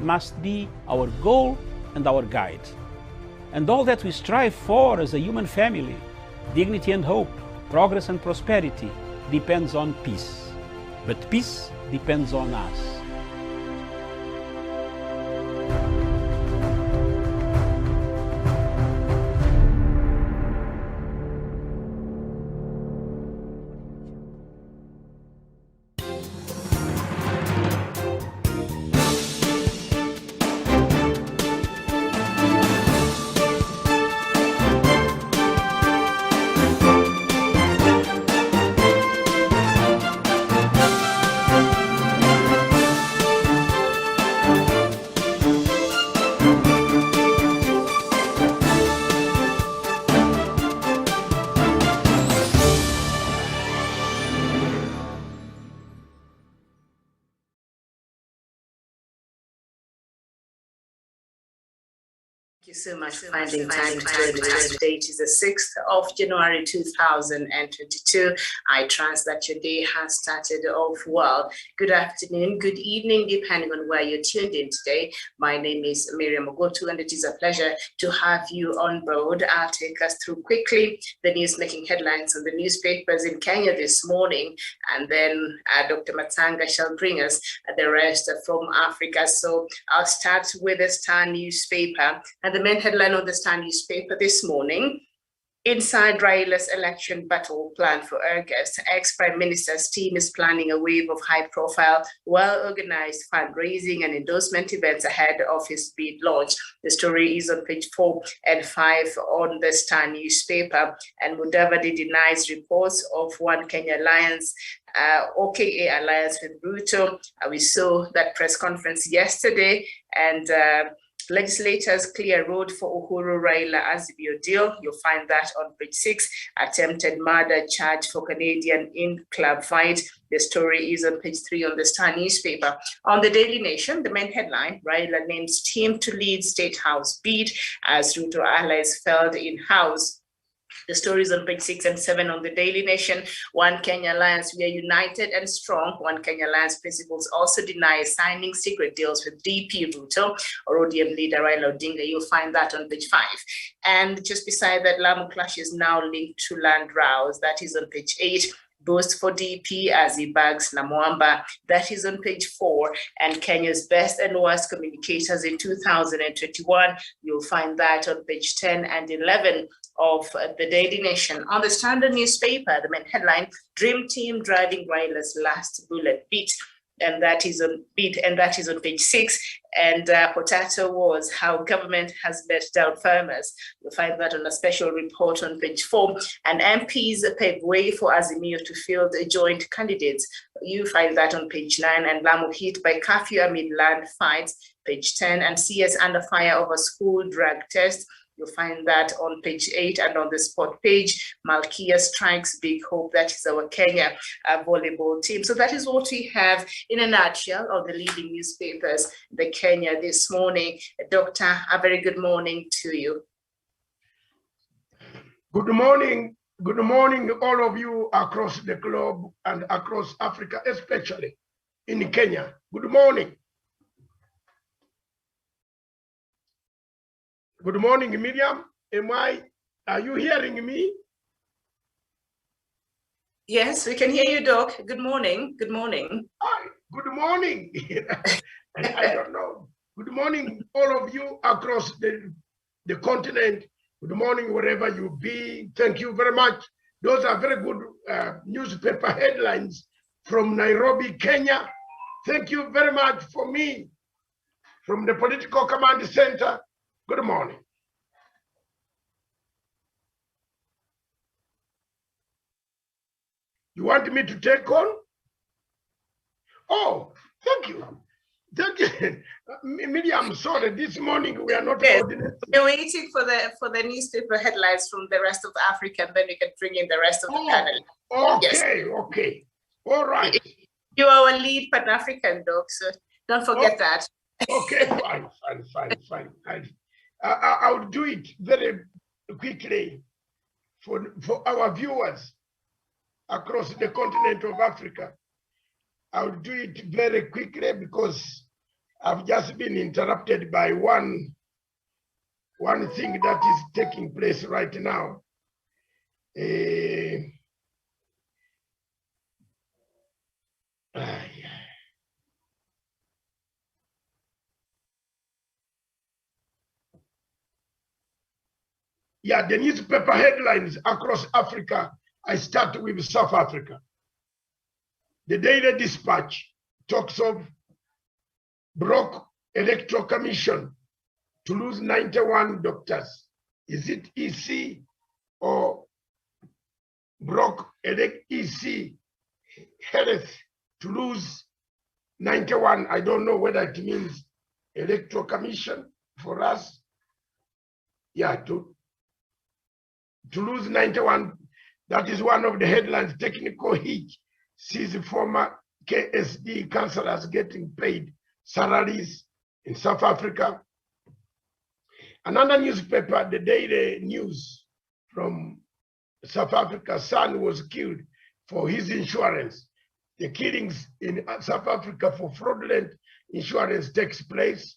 must be our goal and our guide. And all that we strive for as a human family, dignity and hope, progress and prosperity, depends on peace. But peace depends on us. Thank you so much for finding time to join us. Today is the 6th of January 2022. I trust that your day has started off well. Good afternoon, good evening, depending on where you're tuned in today. My name is Miriam Ogotu, and it is a pleasure to have you on board. I'll take us through quickly the news making headlines on the newspapers in Kenya this morning, and then Dr. Matanga shall bring us the rest from Africa. So I'll start with the Star newspaper. And the main headline on the Star newspaper this morning: inside Raila's election battle plan for August. Ex-Prime Minister's team is planning a wave of high-profile, well-organized fundraising and endorsement events ahead of his bid launch. The story is on page 4 and 5 on the Star newspaper. And Mudavadi denies reports of One Kenya Alliance, OKA alliance with Ruto. We saw that press conference yesterday, and legislators clear road for Uhuru Raila Azimio deal. You'll find that on page 6. Attempted murder charge for Canadian in club fight. The story is on page 3 on the Star newspaper. On the Daily Nation, the main headline: Raila names team to lead State House bid as Ruto allies failed in House. The stories on page 6 and 7 on the Daily Nation. One Kenya Alliance, we are united and strong. One Kenya Alliance principals also deny signing secret deals with DP Ruto or ODM leader Raila Odinga. You'll find that on page 5. And just beside that, Lamu clash is now linked to land rows. That is on page 8. Boost for DP as he bags Namwamba. That is on page 4. And Kenya's best and worst communicators in 2021. You'll find that on page 10 and 11 of the Daily Nation. On the Standard newspaper, the main headline: Dream Team driving Raila's last bullet beat. And that is on page 6. And potato wars, how government has let down farmers. You'll find that on a special report on page 4. And MPs pave way for Azimio to field joint candidates. You find that on page 9. And Lamu hit by curfew amid land fights, page 10. And CS under fire over school drug test. You'll find that on page 8. And on the sport page, Malkia strikes big hope. That is our Kenya volleyball team. So that is what we have in a nutshell of the leading newspapers, the Kenya this morning. Doctor, a very good morning to you. Good morning. Good morning, all of you across the globe and across Africa, especially in Kenya. Good morning. Good morning, Miriam. Are you hearing me? Yes, we can hear you, Doc. Good morning. Good morning. Hi, good morning. I don't know. Good morning, all of you across the continent. Good morning, wherever you be. Thank you very much. Those are very good newspaper headlines from Nairobi, Kenya. Thank you very much for me from the Political Command Center. Good morning. You want me to take on? Oh, thank you. Thank you. Miriam, sorry, this morning we are not coordinating. We're waiting for the newspaper headlines from the rest of Africa, and then we can bring in the rest of the panel. Okay, yes. Okay. All right. You are our lead Pan-African, Doc, so don't forget that. Okay, fine. I'll do it very quickly for our viewers across the continent of Africa. I'll do it very quickly because I've just been interrupted by one thing that is taking place right now. Yeah, the newspaper headlines across Africa. I start with South Africa. The Daily Dispatch talks of broke electoral commission to lose 91 doctors. Is it EC or broke EC health to lose 91? I don't know whether it means electoral commission for us. Yeah, to lose 91. That is one of the headlines. Technical hit sees former KSD councillors getting paid salaries in South Africa. Another newspaper, the Daily News from South Africa, son was killed for his insurance. The killings in South Africa for fraudulent insurance takes place.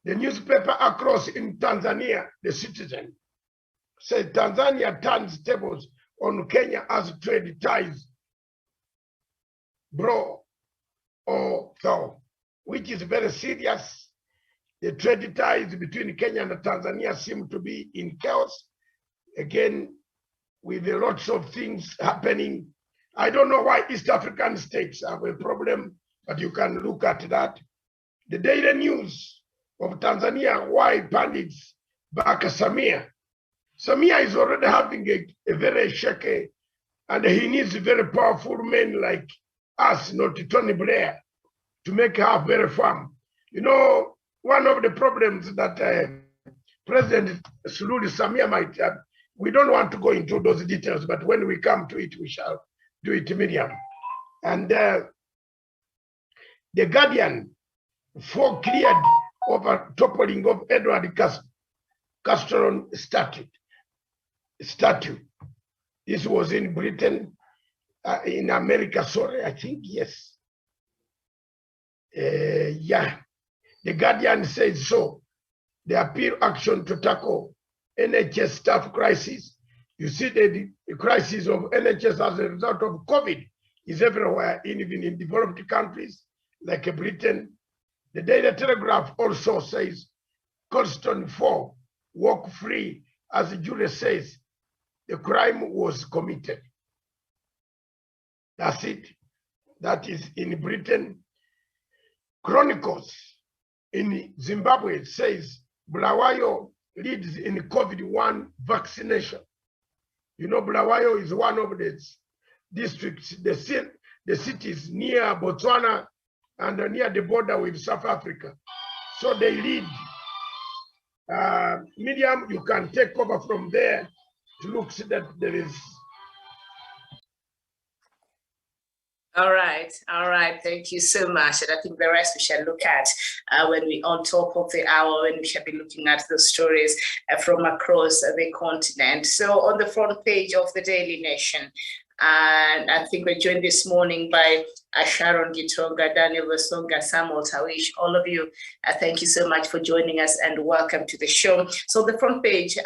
The newspaper across in Tanzania, The Citizen, said Tanzania turns tables on Kenya as trade ties bro or thaw, which is very serious. The trade ties between Kenya and Tanzania seem to be in chaos. Again, with lots of things happening. I don't know why East African states have a problem, but you can look at that. The Daily News of Tanzania, why pundits back Samia. Samia is already having a very shaky, and he needs very powerful men like us, not Tony Blair, to make her very firm. You know, one of the problems that President Sululu Samia might have, we don't want to go into those details, but when we come to it, we shall do it, Miriam. And the Guardian, for cleared over toppling of Edward Castron statue. This was in Britain, in America, sorry, I think, yes. Yeah, the Guardian says so. The appeal action to tackle NHS staff crisis. You see the crisis of NHS as a result of COVID is everywhere, even in developed countries like Britain. The Daily Telegraph also says Colston 4 walk free as the jury says the crime was committed. That's it. That is in Britain. Chronicles in Zimbabwe says Bulawayo leads in COVID-1 vaccination. You know, Bulawayo is one of the districts, the cities near Botswana and near the border with South Africa. So they lead. Miriam, you can take over from there to look see that there is. All right. Thank you so much. And I think the rest we shall look at when we're on top of the hour, when we shall be looking at those stories from across the continent. So on the front page of the Daily Nation, and I think we're joined this morning by Sharon Gitonga, Daniel Wasonga, Samuel Tawish, all of you. Thank you so much for joining us and welcome to the show. So the front page,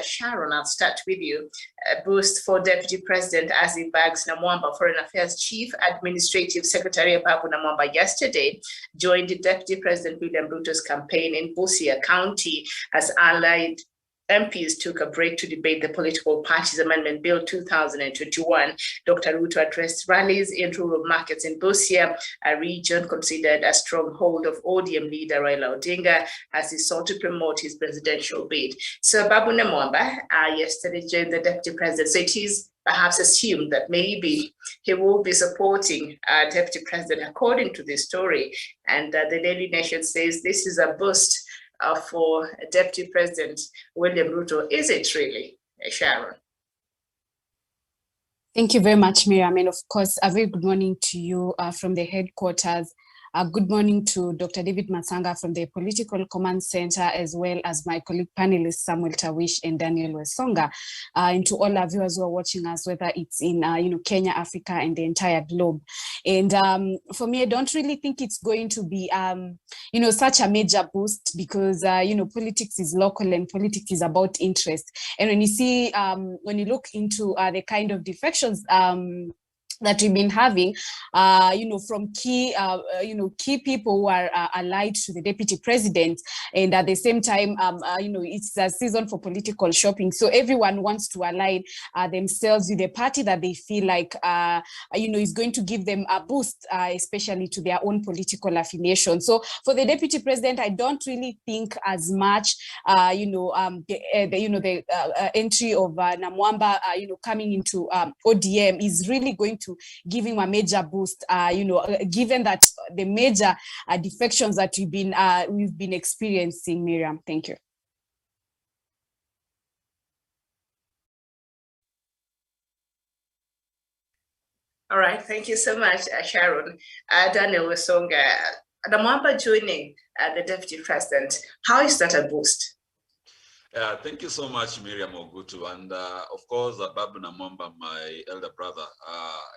Sharon, I'll start with you. A boost for Deputy President Azzy Bags Namwamba. Foreign Affairs Chief Administrative Secretary Babu Namwamba yesterday joined the Deputy President William Ruto's campaign in Busia County as allied MPs took a break to debate the Political Parties Amendment Bill 2021. Dr. Ruto addressed rallies in rural markets in Busia, a region considered a stronghold of ODM leader Raila Odinga, as he sought to promote his presidential bid. So Babu Namwamba yesterday joined the Deputy President. So it is perhaps assumed that maybe he will be supporting Deputy President according to this story. And the Daily Nation says this is a boost for Deputy President William Ruto. Is it really, Sharon? Thank you very much, Miriam. And of course, a very good morning to you from the headquarters Good morning to Dr. David Masanga from the Political Command Center, as well as my colleague panelists Samuel Tawish and Daniel Wesonga, and to all our viewers who are watching us, whether it's in Kenya, Africa, and the entire globe. And for me, I don't really think it's going to be such a major boost, because politics is local and politics is about interest. And when you see, when you look into the kind of defections that we've been having, from key people who are allied to the deputy president, and at the same time, it's a season for political shopping. So everyone wants to align themselves with a party that they feel like, is going to give them a boost, especially to their own political affiliation. So for the deputy president, I don't really think as much, the entry of Namwamba, coming into ODM is really going to give him a major boost, given that the major defections that we've been experiencing. Miriam, thank you. All right, thank you so much, Sharon. Daniel Wesonga, Namwamba joining the deputy president, how is that a boost? Thank you so much, Miriam Ogutu. And of course, Babu Namwamba, my elder brother,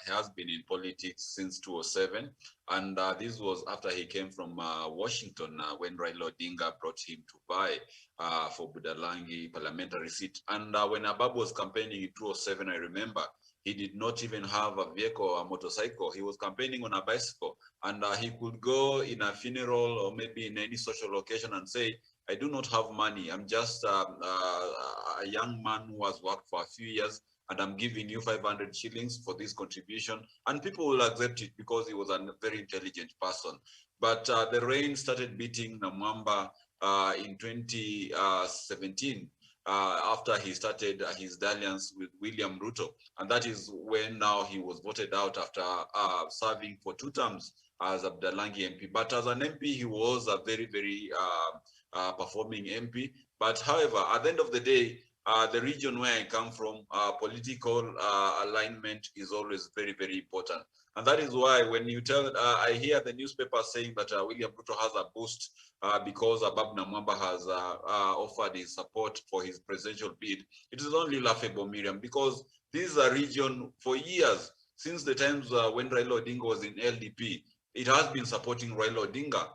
has been in politics since 2007. And this was after he came from Washington, when Raila Odinga brought him to vie for Budalangi parliamentary seat. And when Babu was campaigning in 2007, I remember, he did not even have a vehicle or a motorcycle. He was campaigning on a bicycle, and he could go in a funeral or maybe in any social occasion and say, I do not have money. I'm just a young man who has worked for a few years, and I'm giving you 500 shillings for this contribution. And people will accept it because he was a very intelligent person. But the rain started beating Namwamba in 2017. After he started his dalliance with William Ruto. And that is when now he was voted out after serving for 2 terms as a Budalangi MP. But as an MP, he was a very, very performing MP. But however, at the end of the day, the region where I come from, political alignment is always very, very important. And that is why when you tell, I hear the newspaper saying that William Ruto has a boost because Babu Namwamba has offered his support for his presidential bid. It is only laughable, Miriam, because this is a region for years, since the times when Raila Odinga was in LDP, it has been supporting Raila Odinga.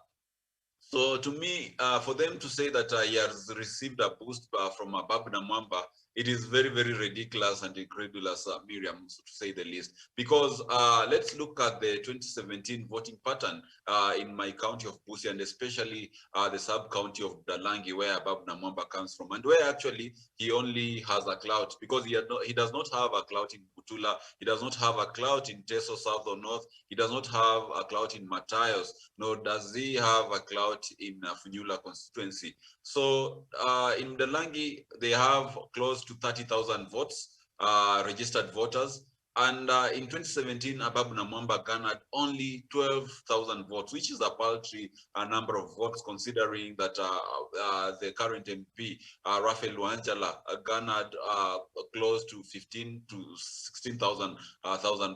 So to me, for them to say that he has received a boost from Babu Namwamba, it is very, very ridiculous and incredulous, Miriam, to say the least. Because let's look at the 2017 voting pattern in my county of Busia, and especially the sub-county of Budalangi, where Babu Namwamba comes from, and where actually he only has a clout, because he does not have a clout in Butula, he does not have a clout in Teso South or North, he does not have a clout in Matayos, nor does he have a clout in Funyula constituency. So in Budalangi, they have close to 30,000 votes, registered voters. And in 2017, Babu Namwamba garnered only 12,000 votes, which is a paltry number of votes, considering that the current MP, Raphael Wanjala, garnered close to 15 to 16,000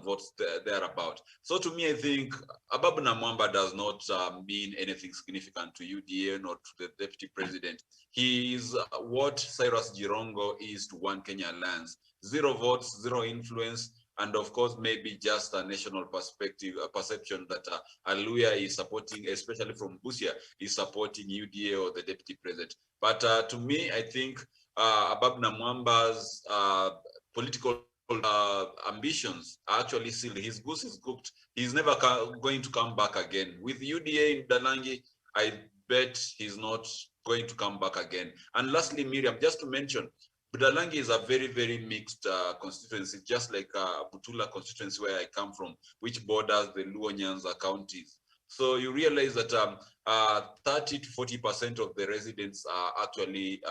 votes thereabout. So to me, I think Babu Namwamba does not mean anything significant to UDA nor to the deputy president. He is what Cyrus Jirongo is to One Kenya Alliance. 0 votes, 0 influence, and of course, maybe just a national perspective, a perception that Aluya is supporting, especially from Busia, is supporting UDA or the deputy president. But to me, I think Babu Namwamba's political ambitions are actually sealed. His goose is cooked. He's never going to come back again. With UDA in Budalangi, I bet he's not going to come back again. And lastly, Miriam, just to mention, Budalangi is a very, very mixed constituency, just like Butula constituency where I come from, which borders the Luo Nyanza counties. So you realize that 30 to 40% of the residents are actually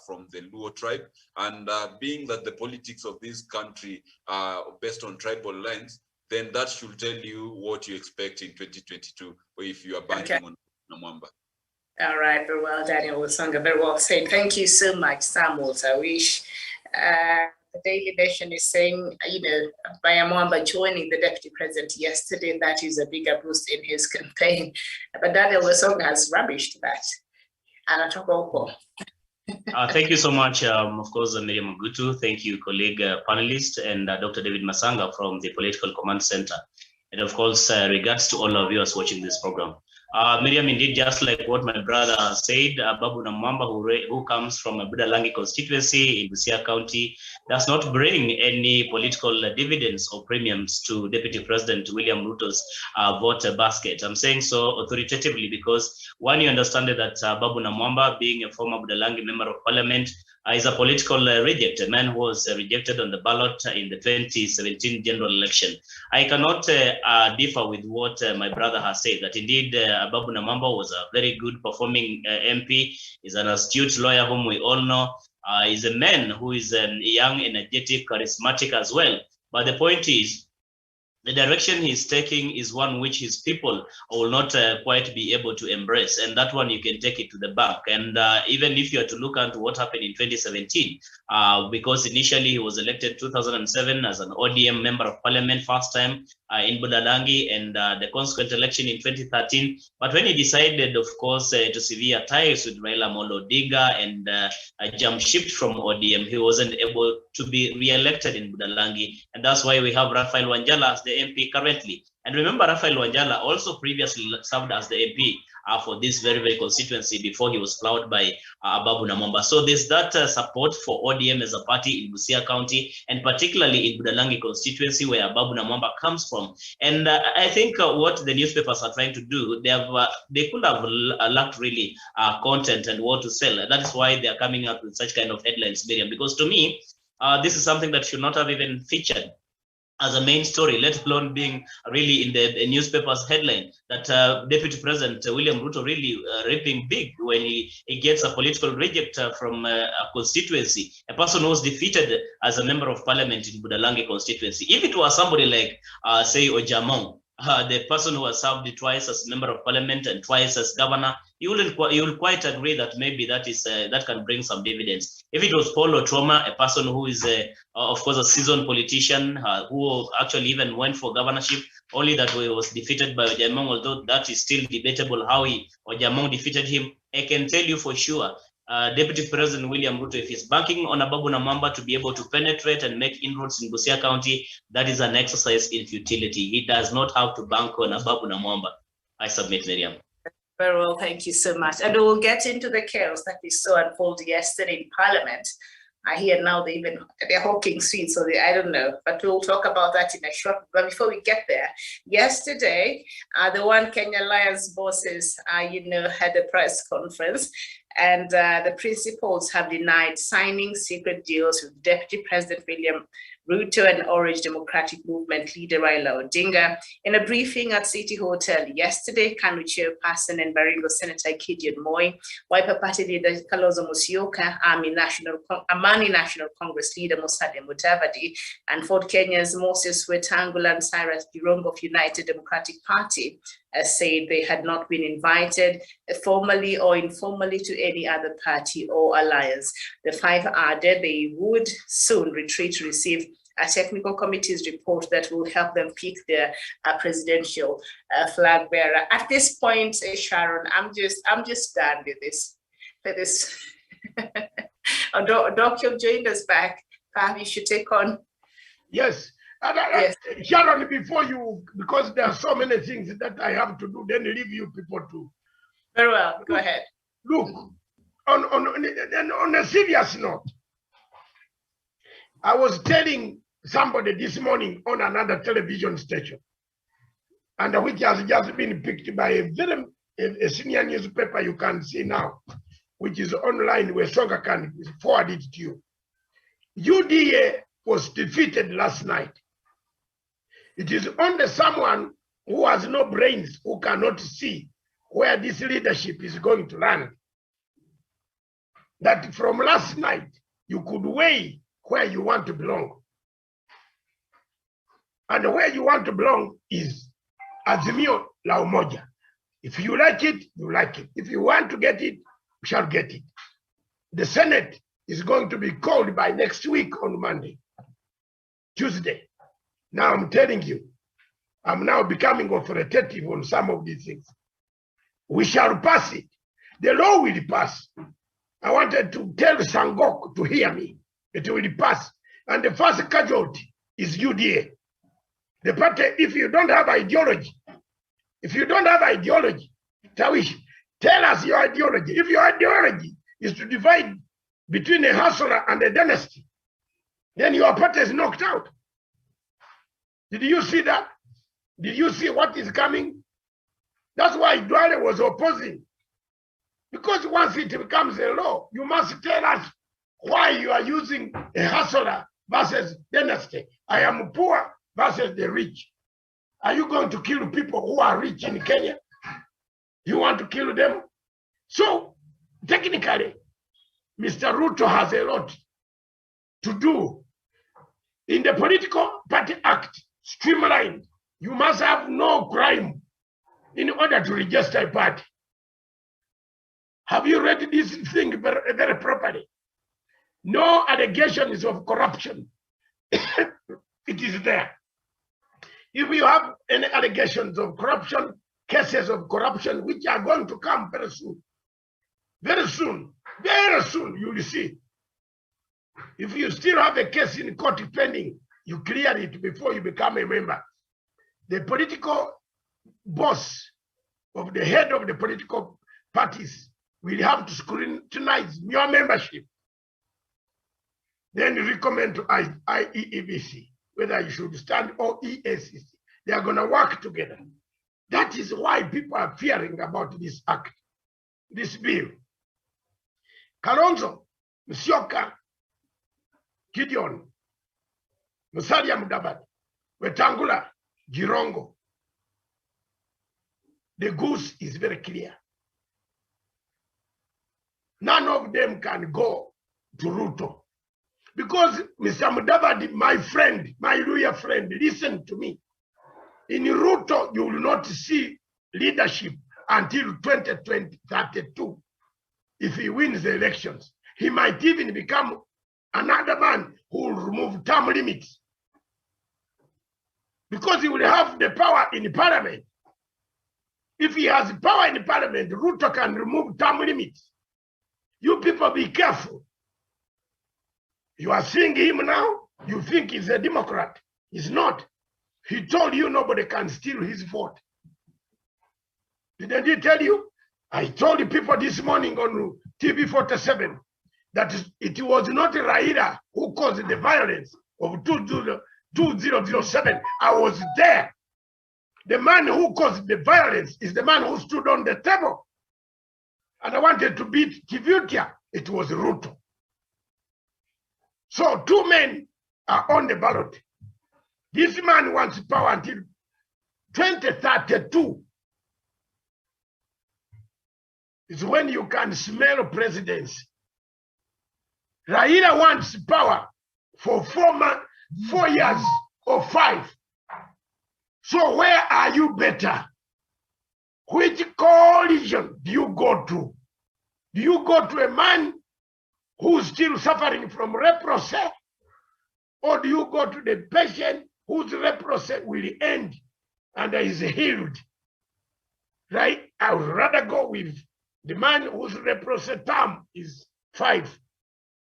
from the Luo tribe. And being that the politics of this country are based on tribal lines, then that should tell you what you expect in 2022, or if you are banking on Namwamba. All right, very well, Daniel Wesonga, very well said. Thank you so much, Samuel Tawish. the Daily Nation is saying, Bayamwamba joining the deputy president yesterday, that is a bigger boost in his campaign. But Daniel Wesonga has rubbished that. Thank you so much, of course, Miriam Ogutu. Thank you, colleague panelist, and Dr. David Masanga from the Political Command Center. And of course, regards to all of viewers watching this program. Miriam, indeed, just like what my brother said, Babu Namwamba, who comes from a Budalangi constituency in Busia County, does not bring any political dividends or premiums to Deputy President William Ruto's vote basket. I'm saying so authoritatively because one, you understand that Babu Namwamba, being a former Budalangi member of parliament, is a political reject, a man who was rejected on the ballot in the 2017 general election. I cannot differ with what my brother has said, that indeed Babu Namwamba was a very good performing MP. He's an astute lawyer whom we all know. He's a man who is young, energetic, charismatic as well. But the point is, the direction he's taking is one which his people will not quite be able to embrace. And that one, you can take it to the bank. And even if you are to look at what happened in 2017, because initially he was elected 2007 as an ODM member of parliament, first time in Budalangi, and the consequent election in 2013. But when he decided, of course, to sever ties with Raila Amolo Odinga and jump shift from ODM, he wasn't able to be re-elected in Budalangi. And that's why we have Raphael Wanjala as the MP currently. And remember, Raphael Wanjala also previously served as the MP for this very, very constituency before he was plowed by Babu Namwamba. So there's that support for ODM as a party in Busia County, and particularly in Budalangi constituency where Babu Namwamba comes from. And I think what the newspapers are trying to do, they could have lacked really content and what to sell. That is why they are coming up with such kind of headlines, Miriam, because to me, this is something that should not have even featured as a main story, let alone being really in the newspaper's headline, that Deputy President William Ruto really ripping big when he gets a political reject from a constituency, a person who was defeated as a member of parliament in Budalangi constituency. If it was somebody like, say, Ojamong, the person who has served twice as member of parliament and twice as governor, you will quite agree that maybe that is that can bring some dividends. If it was Paul Otroma, a person who is of course a seasoned politician who actually even went for governorship, only that he was defeated by Ojamong, although that is still debatable how Ojamong defeated him. I can tell you for sure, Deputy President William Ruto, if he's banking on Babu Namwamba to be able to penetrate and make inroads in Busia County, that is an exercise in futility. He does not have to bank on Babu Namwamba. I submit, Miriam. Very well, thank you so much. And we'll get into the chaos that we saw unfold yesterday in Parliament. I hear now they're hawking sweets, so I don't know, but we'll talk about that in a short. But before we get there, yesterday, the One Kenya Alliance bosses, had a press conference, and the principals have denied signing secret deals with Deputy President William Ruto and Orange Democratic Movement leader Raila Odinga. In a briefing at City Hotel yesterday, KANU chairperson and Baringo Senator Gideon Moi, Wiper Party leader Kalonzo Musyoka, Amani National Congress leader Musalia Mudavadi, and Ford Kenya's Moses Wetangula and Cyrus Jirongo of United Democratic Party said they had not been invited formally or informally to any other party or alliance. The five added they would soon retreat to receive a technical committee's report that will help them pick their presidential flag bearer. At this point, Sharon, I'm just done with this. Doc, you've joined us back. Perhaps you should take on. Yes. Yes. Sharon, before you, because there are so many things that I have to do, then leave you people to. Very well, go ahead. Look, on a serious note, I was telling somebody this morning on another television station, and which has just been picked by a senior newspaper you can see now, which is online where Songa can forward it to you. UDA was defeated last night. It is only someone who has no brains who cannot see where this leadership is going to land. That from last night, you could weigh where you want to belong. And where you want to belong is Azimio la Umoja. If you like it, you like it. If you want to get it, you shall get it. The Senate is going to be called by next week on Monday, Tuesday. Now I'm telling you, I'm now becoming authoritative on some of these things. We shall pass it. The law will pass. I wanted to tell Sangok to hear me. It will pass. And the first casualty is UDA. The party, if you don't have ideology, Tawish, tell us your ideology. If your ideology is to divide between a hustler and a dynasty, then your party is knocked out. Did you see that? Did you see what is coming? That's why Dwale was opposing. Because once it becomes a law, you must tell us why you are using a hustler versus dynasty. I am poor versus the rich. Are you going to kill people who are rich in Kenya? You want to kill them? So technically, Mr. Ruto has a lot to do. In the Political Party Act, streamlined, you must have no crime in order to register a party. Have you read this thing very, very properly? No allegations of corruption. It is there. If you have any allegations of corruption, cases of corruption, which are going to come very soon, very soon, you will see. If you still have a case in court pending, you clear it before you become a member. The political boss of the head of the political parties will have to scrutinize your membership. Then recommend to IEBC whether you should stand or EACC. They are going to work together. That is why people are fearing about this act, this bill. Kalonzo, Musyoka, Gideon, Musalia Mudavadi, Wetangula, Girongo. The goose is very clear. None of them can go to Ruto. Because Mr. Mudavadi, my friend, my lawyer friend, listen to me. In Ruto, you will not see leadership until 2032. If he wins the elections, he might even become another man who will remove term limits. Because he will have the power in parliament. If he has power in parliament, Ruto can remove term limits. You people be careful. You are seeing him now, you think he's a Democrat. He's not. He told you nobody can steal his vote. Didn't he tell you? I told the people this morning on TV 47 that it was not Raila who caused the violence of 2007. I was there. The man who caused the violence is the man who stood on the table. And I wanted to beat Kivutia. It was Ruto. So two men are on the ballot. This man wants power until 2032. It's when you can smell presidency. Raila wants power for 4 years or 5. So where are you better? Which coalition do you go to? Do you go to a man who's still suffering from leprosy? Or do you go to the patient whose leprosy will end and is healed? Right? I would rather go with the man whose leprosy term is 5.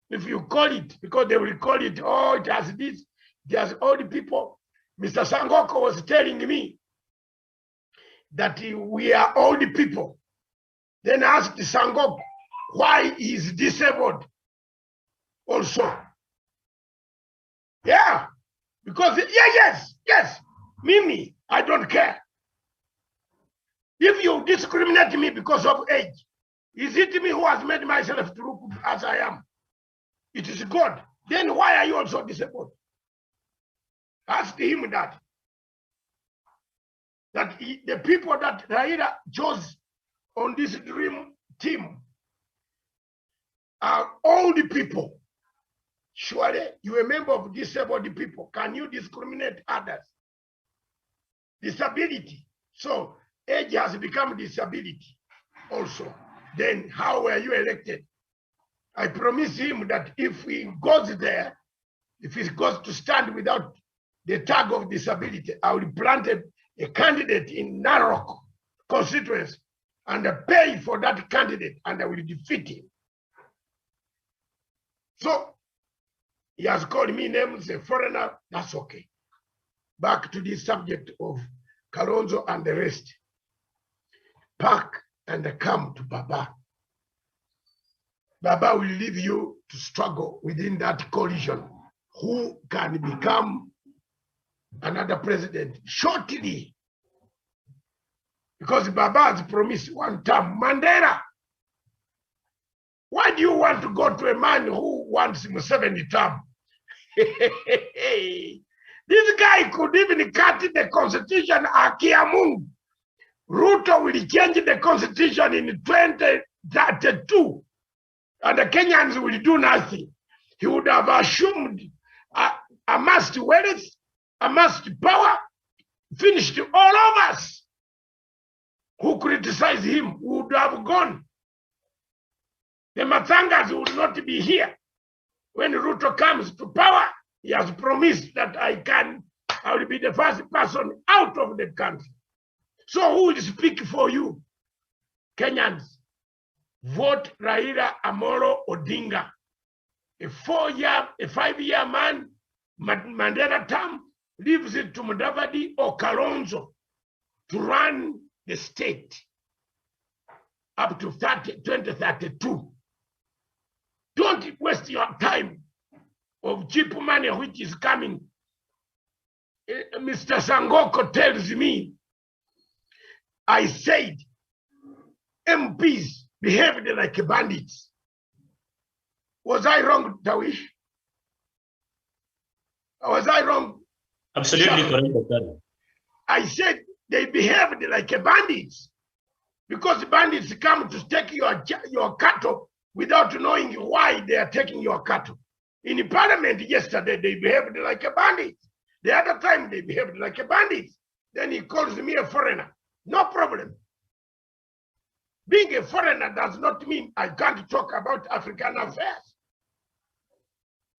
If you call it, because they will call it, oh, it has this, it has all the people. Mr. Sangoko was telling me that we are all the people. Then I asked Sangoko why he is disabled also. Yeah, because, yes, Mimi, I don't care. If you discriminate me because of age, is it me who has made myself to look as I am? It is God. Then why are you also disabled? Ask him that. The people that Raila chose on this dream team are all the people. Surely you are a member of disabled people. Can you discriminate others? Disability. So age has become disability also. Then how were you elected I promise him that if he goes there, if he goes to stand without the tag of disability, I will plant a candidate in Narok constituency and pay for that candidate, and I will defeat him. So he has called me names, a foreigner, that's okay. Back to the subject of Kalonzo and the rest. Pack and come to Baba. Baba will leave you to struggle within that coalition. Who can become another president shortly? Because Baba has promised one term. Mandela, why do you want to go to a man who wants 70 term? This guy could even cut the constitution. Akiamungu. Ruto will change the constitution in 2032, and the Kenyans will do nothing. He would have assumed amassed wealth, amassed power, finished all of us who criticize him would have gone. The Matsangas would not be here. When Ruto comes to power, he has promised that I will be the first person out of the country. So who will speak for you? Kenyans, vote Raila Amolo Odinga. A 5-year man, Mandela term, leaves it to Mudavadi or Kalonzo to run the state up to 2032. Don't waste your time of cheap money which is coming. Mr. Sangoko tells me, I said MPs behaved like bandits. Was I wrong, Tawish? Was I wrong? Absolutely correct. I said they behaved like bandits because bandits come to take your cattle without knowing why they are taking your cattle. In the parliament yesterday, they behaved like a bandit. The other time, they behaved like a bandit. Then he calls me a foreigner. No problem. Being a foreigner does not mean I can't talk about African affairs.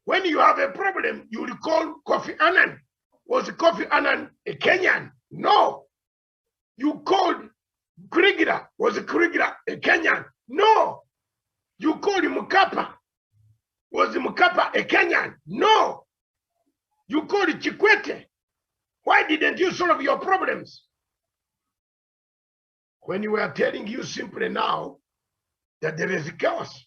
When you have a problem, you will call Kofi Annan. Was Kofi Annan a Kenyan? No. You called Krigira. Was Krigira a Kenyan? No. You called Mukapa. Was Mukapa a Kenyan? No. You called Chikwete. Why didn't you solve your problems? When we are telling you simply now that there is chaos.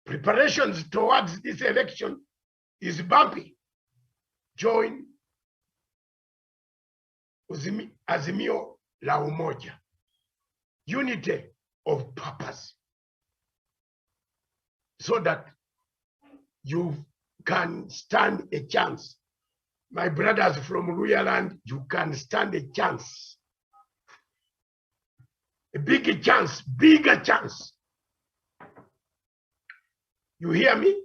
Preparations towards this election is bumpy. Join Azimio la Umoja. Unity of purpose. So that you can stand a chance. My brothers from Ruyaland, you can stand a chance. A bigger chance, bigger chance. You hear me?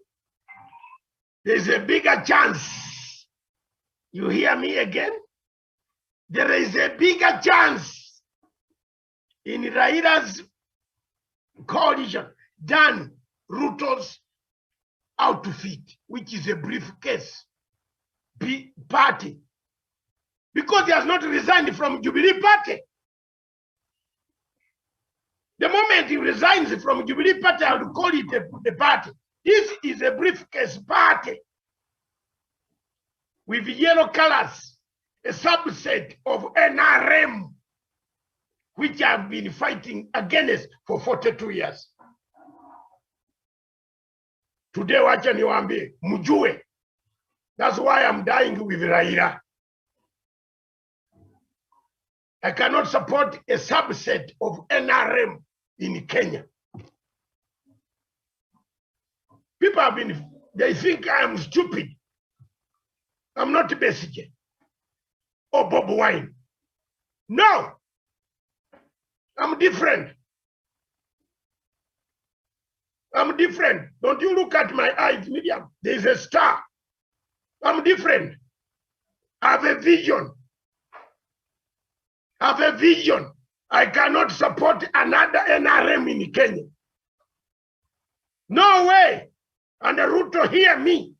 There's a bigger chance. You hear me again? There is a bigger chance in Raila's coalition than Ruto's outfit, which is a briefcase party, because he has not resigned from Jubilee Party. The moment he resigns from Jubilee Party, I would call it a party. This is a briefcase party with yellow colors, a subset of NRM, which I've been fighting against for 42 years. Today, wacha niwaambie, mjue. That's why I'm dying with Raila. I cannot support a subset of NRM in Kenya. People have been, they think I am stupid. I'm not Besigye or Bob Wine. No, I'm different. I'm different. Don't you look at my eyes, Miriam. There's a star. I'm different. I have a vision. I have a vision. I cannot support another NRM in Kenya. No way. And the Ruto, hear me.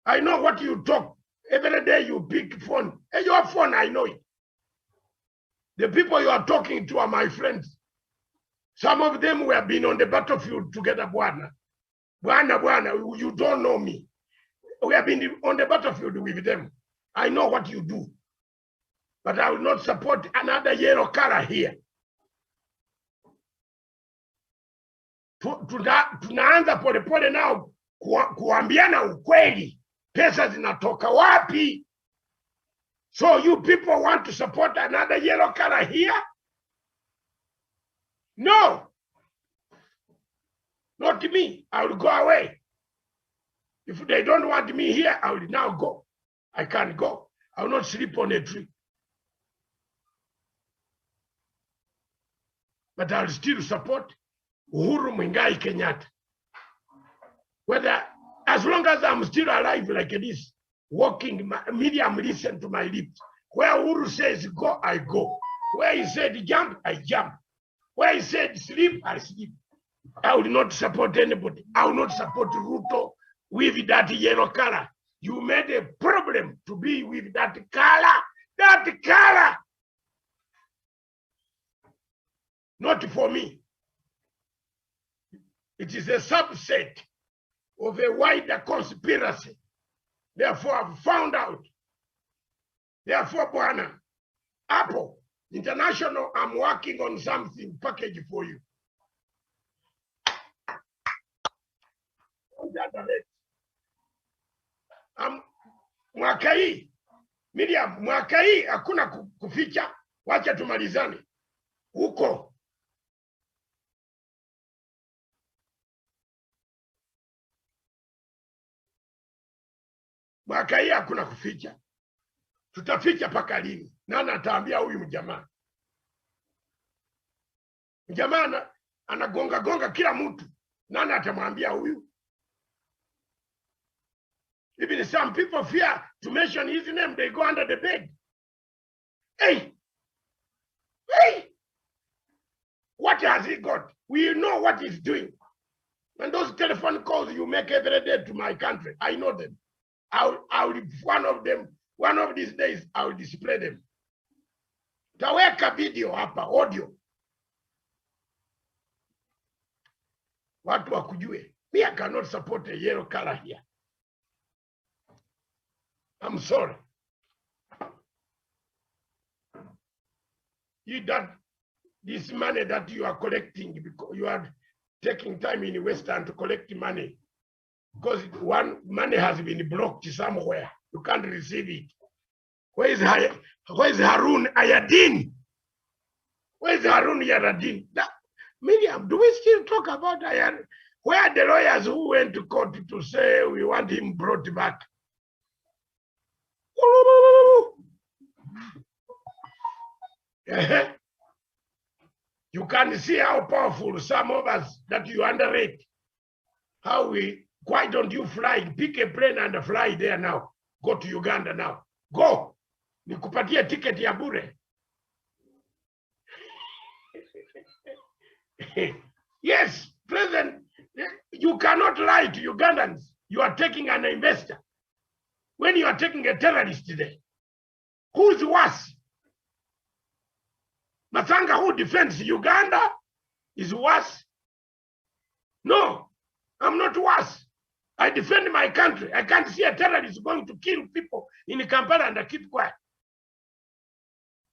I know what you talk. Every day you pick phone. Hey, your phone, I know it. The people you are talking to are my friends. Some of them we have been on the battlefield together, Bwana. Bwana, you don't know me. We have been on the battlefield with them. I know what you do. But I will not support another yellow color here. Tunaanza polepole nao kuambiana ukweli. Pesa zinatoka wapi? So you people want to support another yellow color here? No. Not me. I will go away. If they don't want me here, I will now go. I can't go. I will not sleep on a tree. But I will still support Uhuru Muigai Kenyatta. Whether, as long as I'm still alive like this, walking, medium listen to my lips. Where Uhuru says go, I go. Where he said jump, I jump. Where he said sleep, I sleep. I will not support anybody. I will not support Ruto with that yellow color. You made a problem to be with that color. That color. Not for me. It is a subset of a wider conspiracy. Therefore, I've found out. Therefore, Bwana, Apple International, I'm working on something package for you. Mwaka hii, Miriam, mwaka hii hakuna kuficha, wacha tumalizane. Huko. Mwaka hii hakuna kuficha. Tutaficha paka lini? Nani ataambia huyu mjamaa? Mjamaa anagonga kila mtu. Nani atamwambia huyu? Even some people fear to mention his name, they go under the bed. Hey! Hey! What has he got? We know what he's doing. And those telephone calls you make every day to my country, I know them. I will one of these days, I will display them. Taweka video hapa, audio. Watu wakujue. Me, I cannot support a yellow color here. I'm sorry. This money that you are collecting, because you are taking time in Western to collect money, because money has been blocked somewhere. You can't receive it. Where is Harun Ayadin? Where is Harun Ayadin? Miriam, do we still talk about Ayadin? Where are the lawyers who went to court to say we want him brought back? You can see how powerful some of us that you underrate. Why don't you fly? Pick a plane and fly there now. Go to Uganda now. Go. Nikupatie ticket ya bure. Yes, President, you cannot lie to Ugandans. You are taking an investor. When you are taking a terrorist today, who's worse? Masanga, who defends Uganda, is worse? No, I'm not worse. I defend my country. I can't see a terrorist going to kill people in Kampala and I keep quiet.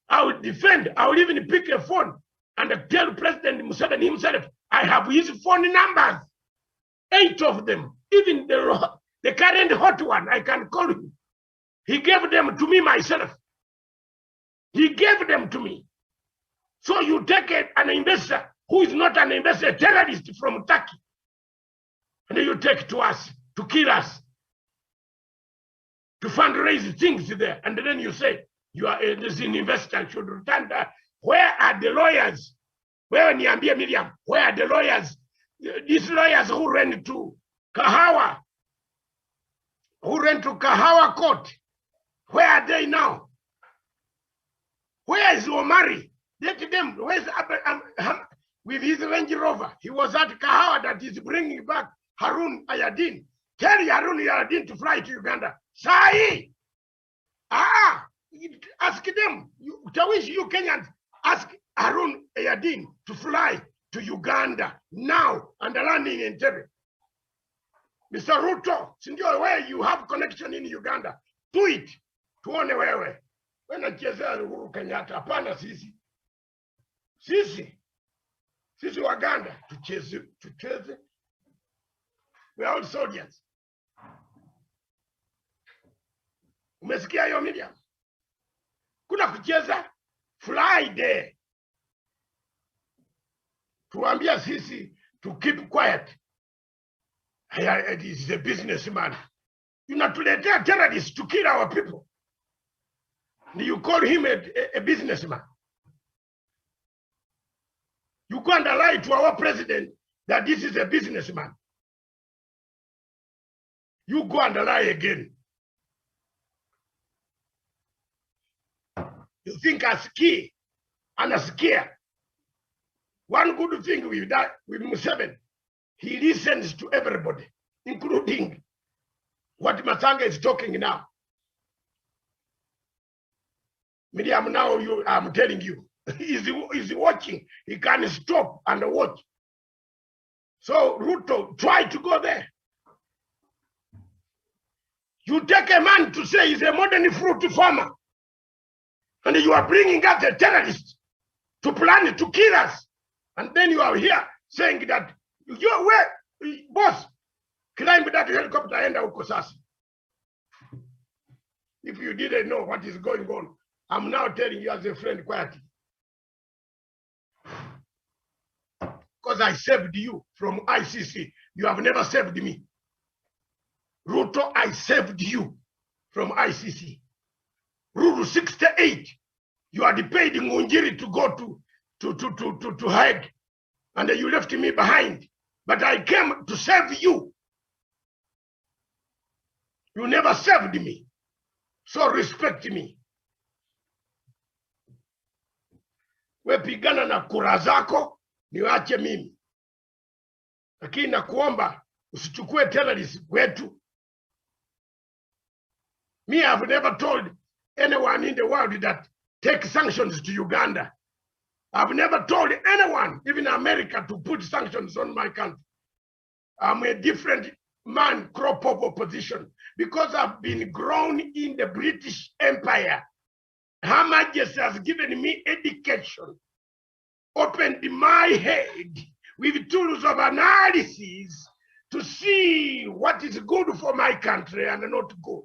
I will defend. I will even pick a phone and tell President Museveni himself, I have his phone numbers, 8 of them. Even the current hot one, I can call him. He gave them to me myself. He gave them to me. So you take an investor who is not an investor, a terrorist from Turkey, and you take to us, to kill us, to fundraise things there. And then you say, you are an investor, should return that. Where are the lawyers? Where Miriam? Where are the lawyers? These lawyers who ran to Kahawa, court, where are they now? Where is Omari? Let them, where's with his Range Rover. He was at Kahawa that is bringing back Harun Ayadin. Tell Harun Ayadin to fly to Uganda. Sai! Ask them. You Kenyans, ask Harun Ayadin to fly to Uganda now and landing in Entebbe. Mr. Ruto, sindio where you have connection in Uganda, do it. Tuone wewe. Wena chezea Uhuru Kenyatta, hapana sisi. Sisi Waganda, tucheze. We are all soldiers. Umesikia hiyo media? Kuna kucheza Friday. Tuambia sisi to keep quiet. It is a businessman. Unatuletea terrorists to kill our people. And you call him a businessman. You go and lie to our president that this is a businessman. You go and lie again. You think Aski and Askia. One good thing with that, with Museveni, he listens to everybody, including what Masanga is talking now. Miriam, now I'm telling you, he's watching. He can stop and watch. So Ruto, try to go there. You take a man to say he's a modern fruit farmer, and you are bringing us a terrorist to plan to kill us. And then you are here saying that you're where, boss, climb that helicopter and Ukosasi. If you didn't know what is going on, I'm now telling you as a friend quietly. Because I saved you from ICC. You have never saved me. Ruto, I saved you from ICC. Rule 68. You are paid in Ngunjiri to go to Hague, and you left me behind. But I came to save you. You never saved me. So respect me. Wepigana na kura zako, niwache mimi. Lakini nakuomba usichukue terrorists kwetu. Me, I've never told anyone in the world that take sanctions to Uganda. I've never told anyone, even America, to put sanctions on my country. I'm a different man, crop of opposition, because I've been grown in the British Empire. Her Majesty has given me education, opened my head with tools of analysis to see what is good for my country and not good.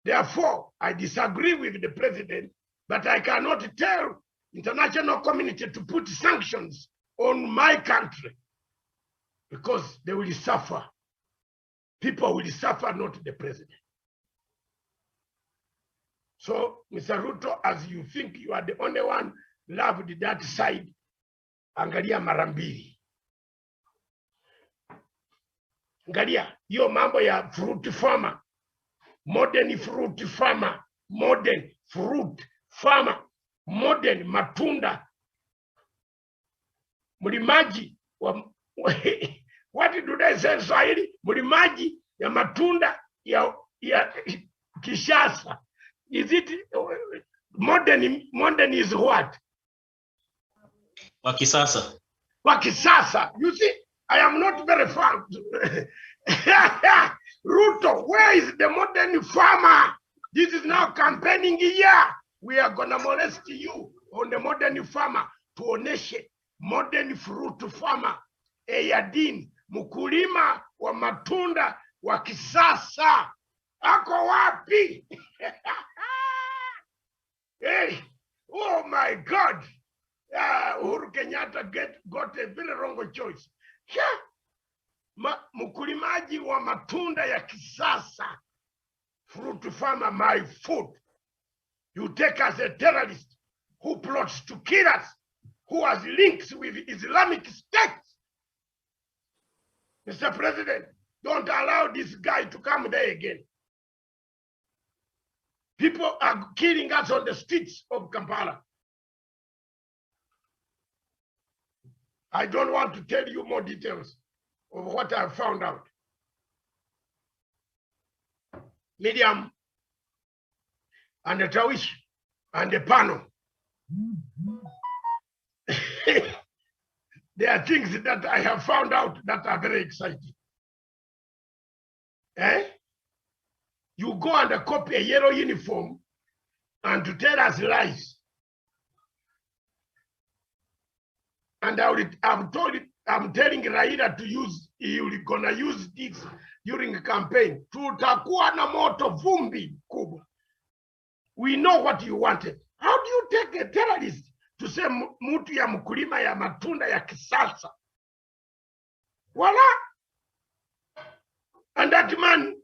Therefore, I disagree with the president, but I cannot tell international community to put sanctions on my country because they will suffer. People will suffer, not the president. So, Mr. Ruto, as you think you are the only one loved that side, angalia marambili. Angalia, hiyo mambo ya fruit farmer, modern fruit farmer, modern fruit farmer, modern matunda. Mlimaji wa what do they say in Swahili? Mlimaji ya matunda ya Kishasa. Is it modern? Modern is what? Wakisasa. Wakisasa. You see, I am not very far. Ruto, where is the modern farmer? This is now campaigning year. We are gonna molest you on the modern farmer. Tuoneshe modern fruit farmer. Ayadin, mkulima wa matunda wa kisasa. Ako wapi? Hey, oh my God. Uhuru Kenyatta got a very wrong choice. Yeah. Mkulimaji wa matunda ya kisasa. Fruit farmer, my food. You take us a terrorist who plots to kill us, who has links with Islamic State. Mr. President, don't allow this guy to come there again. People are killing us on the streets of Kampala. I don't want to tell you more details of what I found out. Miriam and the Tawish and the panel. There are things that I have found out that are very exciting. You go and copy a yellow uniform and to tell us lies. And I'm telling Raila to use, you're gonna use this during the campaign. Tutakuwa na moto vumbi kubwa. We know what you wanted. How do you take a terrorist to say mutu ya mkulima ya matunda ya kisasa? Voila. And that man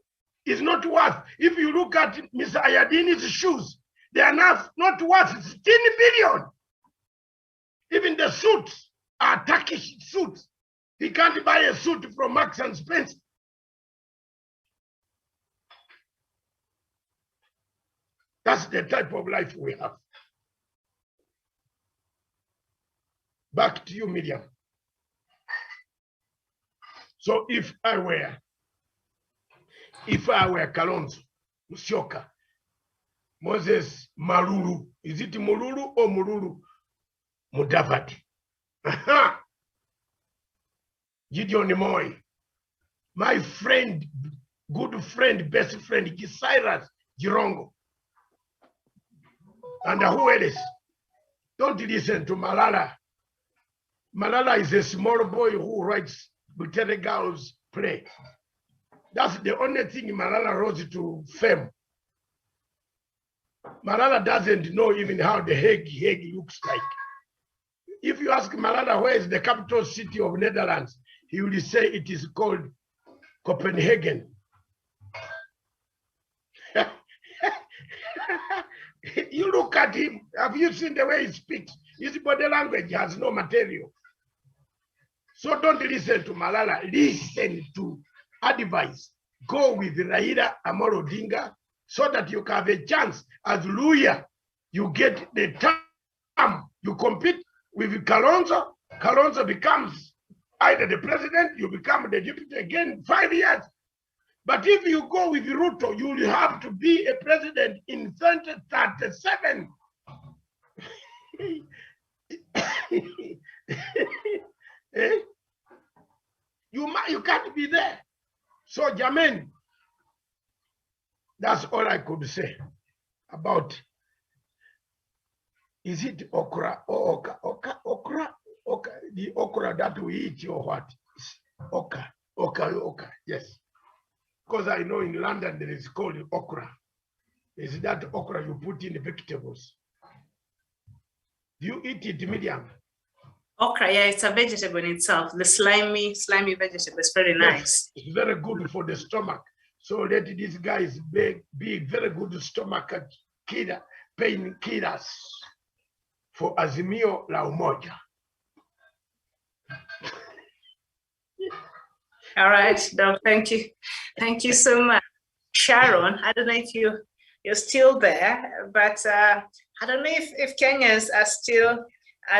is not worth, if you look at Mr. Ayadini's shoes, they are not worth 16 billion. Even the suits are Turkish suits. He can't buy a suit from Marks and Spencer. That's the type of life we have. Back to you, Miriam. So if I were Kalonzo Musyoka, Moses Malulu, is it Mululu or Mululu Mudavadi? Gideon Moi, my friend, good friend, best friend, Cyrus Jirongo. And who else? Don't listen to Malala. Malala is a small boy who writes Butera Girls play. That's the only thing Malala rose to fame. Malala doesn't know even how the Hague looks like. If you ask Malala where is the capital city of Netherlands, he will say it is called Copenhagen. You look at him, have you seen the way he speaks? His body language has no material. So don't listen to Malala, listen to advice. Go with Raila Amolo Odinga so that you can have a chance as Luya. You get the term, you compete with Kalonzo. Kalonzo becomes either the president, you become the deputy again, 5 years. But if you go with Ruto, you will have to be a president in 2037. You can't be there. So, Jermaine, that's all I could say about, is it okra or okra, the okra that we eat or what? Okra, yes. Because I know in London there is called okra. Is that okra you put in the vegetables? Do you eat it, Miriam? Okra, yeah, it's a vegetable in itself. The slimy vegetable is very nice. It's very good for the stomach. So let these guys be very good stomach pain killers for Azimio la Umoja. All right, Doc, thank you. Thank you so much. Sharon, I don't know if you're still there, but I don't know if Kenyans are still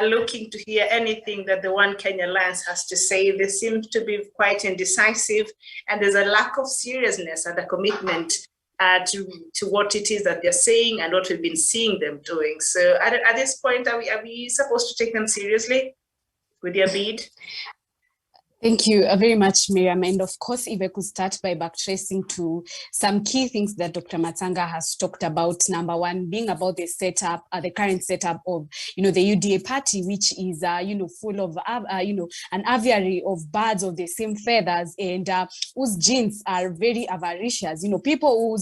looking to hear anything that the One Kenya Alliance has to say. They seem to be quite indecisive, and there's a lack of seriousness and a commitment to what it is that they're saying and what we've been seeing them doing. So at this point, are we supposed to take them seriously with their bid? Thank you very much, Miriam. And of course, if I could start by backtracing to some key things that Dr. Matsanga has talked about. Number one, being about the setup, the current setup of, the UDA party, which is, full of, an aviary of birds of the same feathers, and whose genes are very avaricious. People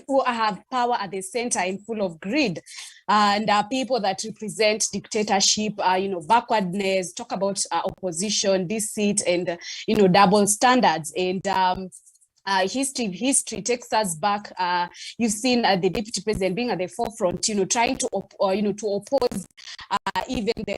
who have power at the center and full of greed, and people that represent dictatorship, backwardness, talk about opposition, deceit, and double standards. And history takes us back. You've seen the deputy president being at the forefront, trying to oppose even the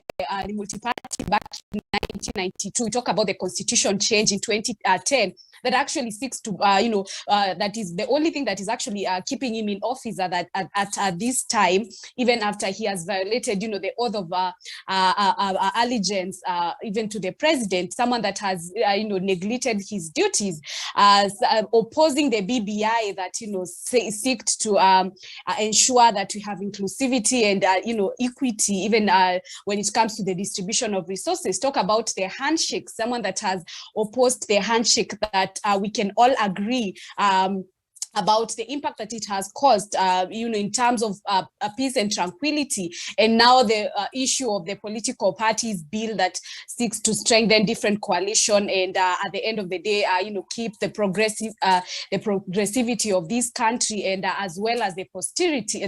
multi-party back in 1992. We talk about the constitution change in 2010 that actually seeks to, that is the only thing that is actually keeping him in office at this time, even after he has violated, the oath of allegiance, even to the president, someone that has, neglected his duties, opposing the BBI that, seeks to ensure that we have inclusivity and, equity, even when it comes to the distribution of resources. Talk about the handshake, someone that has opposed the handshake that we can all agree about the impact that it has caused, in terms of peace and tranquility. And now the issue of the political parties bill that seeks to strengthen different coalition and at the end of the day, keep the progressivity of this country and as well as the posterity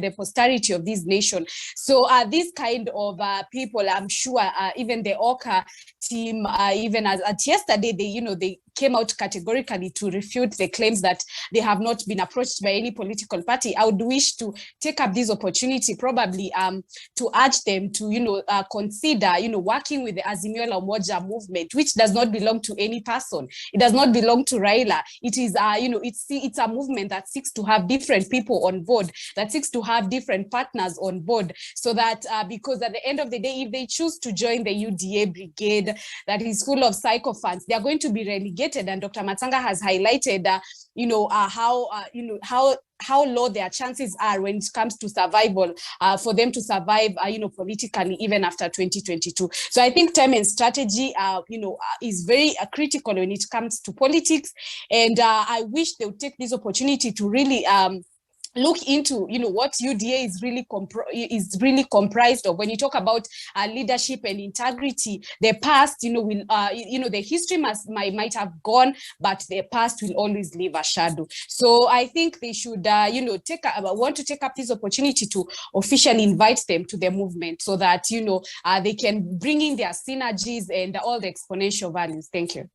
of this nation. So this kind of people, I'm sure, even the OCA team, even at yesterday, they came out categorically to refute the claims that they have not been approached by any political party. I would wish to take up this opportunity probably to urge them to consider working with the Azimio la Umoja movement, which does not belong to any person. It does not belong to Raila. It is it's a movement that seeks to have different people on board, that seeks to have different partners on board, so that because at the end of the day, if they choose to join the UDA brigade that is full of sycophants, they are going to be relegated. And Dr. Matsanga has highlighted how low their chances are when it comes to survival, for them to survive, politically, even after 2022. So I think time and strategy, is very critical when it comes to politics. And I wish they would take this opportunity to really look into what UDA is really comprised of. When you talk about leadership and integrity, the past will the history might have gone, but the past will always leave a shadow. So I think they should want to take up this opportunity to officially invite them to the movement, so that they can bring in their synergies and all the exponential values. Thank you.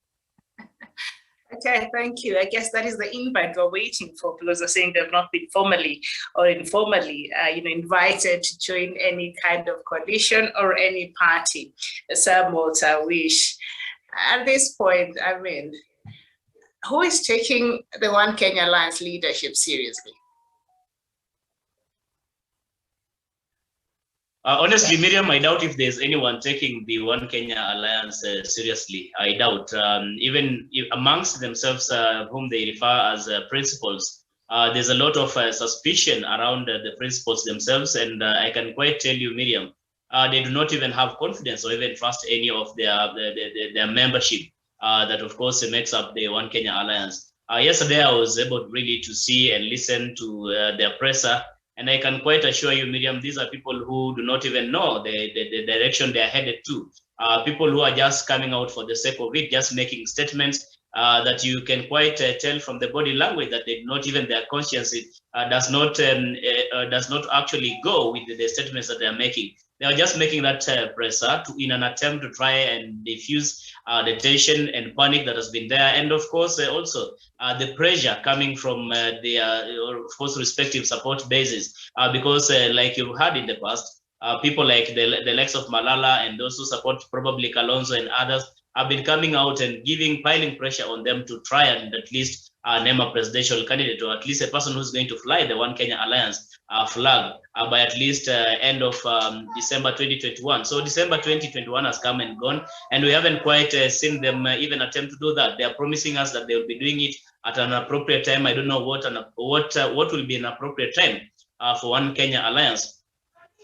Okay, thank you. I guess that is the invite we're waiting for, because they're saying they've not been formally or informally, invited to join any kind of coalition or any party. Some would wish. At this point, who is taking the One Kenya Alliance leadership seriously? Honestly, Miriam, I doubt if there's anyone taking the One Kenya Alliance seriously. I doubt. Even amongst themselves, whom they refer as principals, there's a lot of suspicion around the principals themselves. And I can quite tell you, Miriam, they do not even have confidence or even trust any of their membership that, of course, makes up the One Kenya Alliance. Yesterday, I was able really to see and listen to their presser. And I can quite assure you, Miriam, these are people who do not even know the direction they are headed to. People who are just coming out for the sake of it, just making statements that you can quite tell from the body language that they not even their conscience does not actually go with the statements that they are making. They are just making that presser in an attempt to try and diffuse the tension and panic that has been there, and of course also the pressure coming from their of course respective support bases, because like you've heard in the past, people like the likes of Malala and those who support probably Kalonzo and others have been coming out and piling pressure on them to try and at least name a presidential candidate, or at least a person who's going to fly the One Kenya Alliance flag by at least end of December 2021. So December 2021 has come and gone, and we haven't quite seen them even attempt to do that. They are promising us that they will be doing it at an appropriate time. I don't know what will be an appropriate time for One Kenya Alliance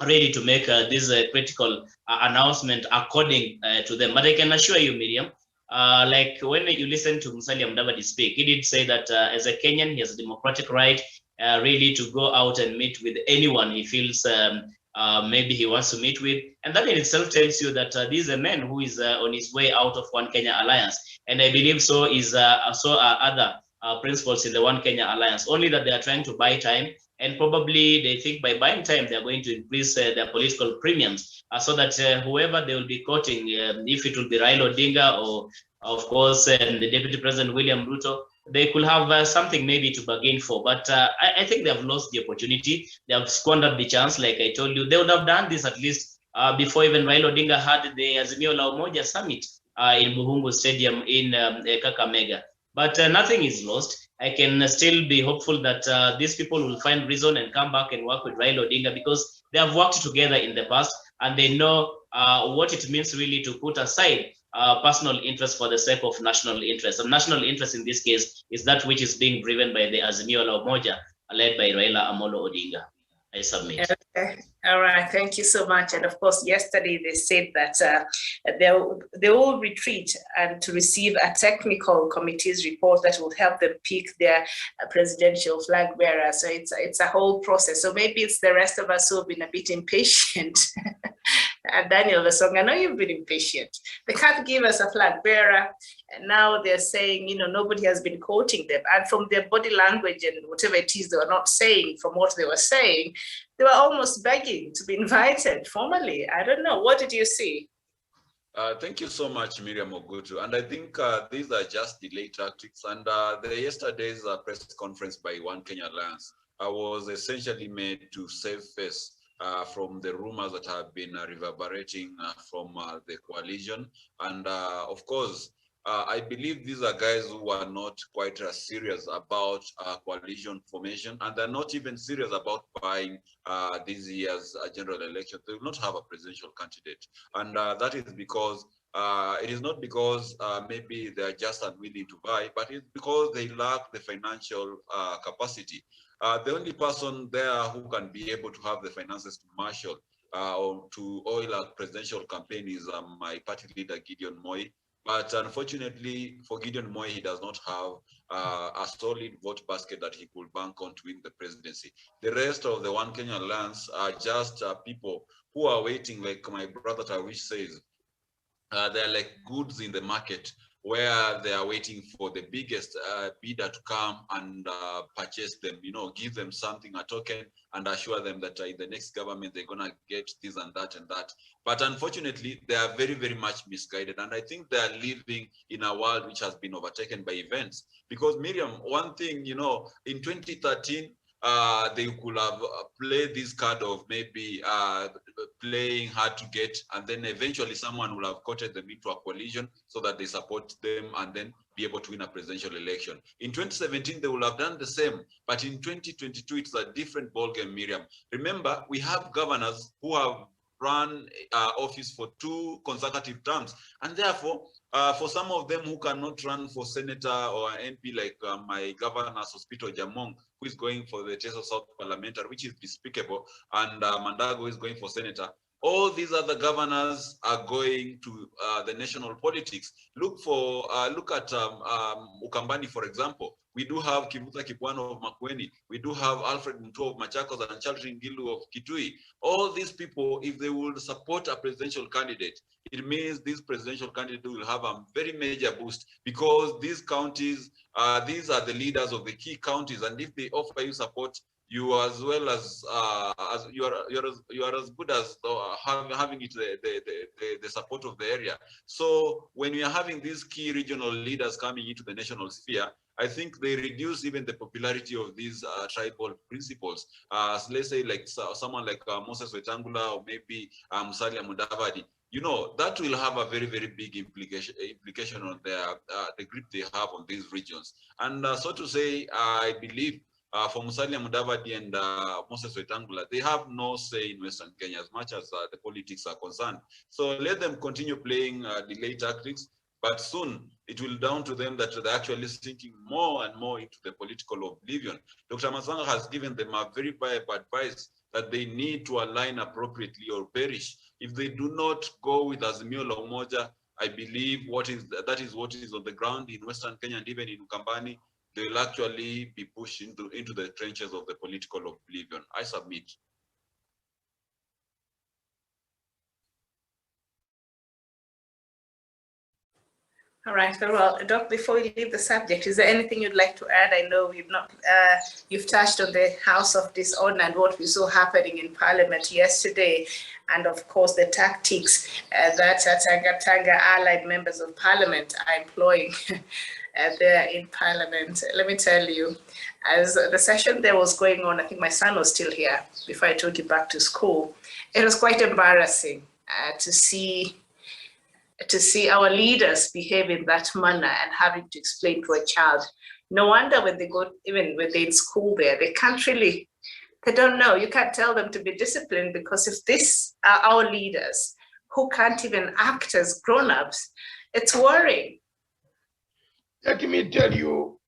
ready to make this critical announcement according to them. But I can assure you, Miriam, like when you listen to Musalia Mudavadi speak, he did say that as a Kenyan, he has a democratic right really to go out and meet with anyone he feels maybe he wants to meet with. And that in itself tells you that this is a man who is on his way out of One Kenya Alliance. And I believe so are other principles in the One Kenya Alliance, only that they are trying to buy time. And probably they think by buying time, they're going to increase their political premiums so that whoever they will be quoting, if it will be Raila Odinga or, of course, the Deputy President William Ruto, they could have something maybe to bargain for. But I think they have lost the opportunity. They have squandered the chance. Like I told you, they would have done this at least before even Raila Odinga had the Azimio la Umoja Summit in Buhungu Stadium in Kakamega. But nothing is lost. I can still be hopeful that these people will find reason and come back and work with Raila Odinga, because they have worked together in the past and they know what it means really to put aside personal interest for the sake of national interest. And national interest in this case is that which is being driven by the Azimio la Umoja led by Raila Amolo Odinga. I submit. Okay. All right. Thank you so much. And of course, yesterday they said that they will retreat and to receive a technical committee's report that will help them pick their presidential flag bearer. So it's a whole process. So maybe it's the rest of us who have been a bit impatient. And Daniel Lesong, I know you've been impatient. They can't give us a flag bearer. And now they're saying, you know, nobody has been quoting them. And from their body language and whatever it is they were not saying, from what they were saying, they were almost begging to be invited formally. I don't know. What did you see? Thank you so much, Miriam Ogutu. And I think these are just delay tactics. And yesterday's press conference by One Kenya Alliance was essentially made to save face from the rumors that have been reverberating from the coalition. And of course, I believe these are guys who are not quite serious about coalition formation, and they're not even serious about buying this year's general election. They will not have a presidential candidate. And that is because it is not because maybe they're just unwilling to buy, but it's because they lack the financial capacity. The only person there who can be able to have the finances to marshal or to oil a presidential campaign is my party leader, Gideon Moi. But unfortunately for Gideon Moi, he does not have a solid vote basket that he could bank on to win the presidency. The rest of the One Kenya Alliance are just people who are waiting, like my brother Tawish says, they're like goods in the market where they are waiting for the biggest bidder to come and purchase them, you know, give them something, a token, and assure them that in the next government, they're gonna get this and that and that. But unfortunately, they are very, very much misguided. And I think they are living in a world which has been overtaken by events. Because Miriam, one thing, you know, in 2013, they could have played this card of maybe playing hard to get, and then eventually someone will have courted them into a coalition so that they support them and then be able to win a presidential election. In 2017, they will have done the same, but in 2022, it's a different ballgame, Miriam. Remember, we have governors who have run office for 2 consecutive terms, and therefore, for some of them who cannot run for senator or MP, like my governor, Sospito Jamong, who is going for the Teso South Parliamentary, which is despicable, and Mandago is going for senator. All these other governors are going to the national politics. Look at Ukambani, for example. We do have Kivuta Kipwano of Makueni. We do have Alfred Mutua of Machakos and Charles Ngilu of Kitui. All these people, if they will support a presidential candidate, it means this presidential candidate will have a very major boost, because these counties, these are the leaders of the key counties, and if they offer you support, you as well as you are as good as having it the support of the area. So when we are having these key regional leaders coming into the national sphere, I think they reduce even the popularity of these tribal principles. Let's say like someone like Moses Wetangula or maybe Musalia Mudavadi. You know, that will have a very, very big implication on the grip they have on these regions. And so to say, I believe for Musalia Mudavadi and Moses Wetangula, they have no say in Western Kenya as much as the politics are concerned. So let them continue playing delay tactics, but soon it will down to them that they're actually sinking more and more into the political oblivion. Dr. Masanga has given them a very bad advice that they need to align appropriately or perish. If they do not go with Azimio la Umoja, I believe that is what is on the ground in Western Kenya and even in Ukambani. They will actually be pushed into the trenches of the political oblivion. I submit. All right, very well. Doc, before we leave the subject, is there anything you'd like to add? I know you've touched on the House of Dishonor and what we saw happening in Parliament yesterday, and of course the tactics that Tanga allied members of Parliament are employing there in Parliament. Let me tell you, as the session there was going on, I think my son was still here before I took him back to school. It was quite embarrassing to see to see our leaders behave in that manner and having to explain to a child. No wonder when they go, even when they're in school there, they can't really, they don't know. You can't tell them to be disciplined, because if these are our leaders who can't even act as grown-ups, it's worrying. Let me tell you,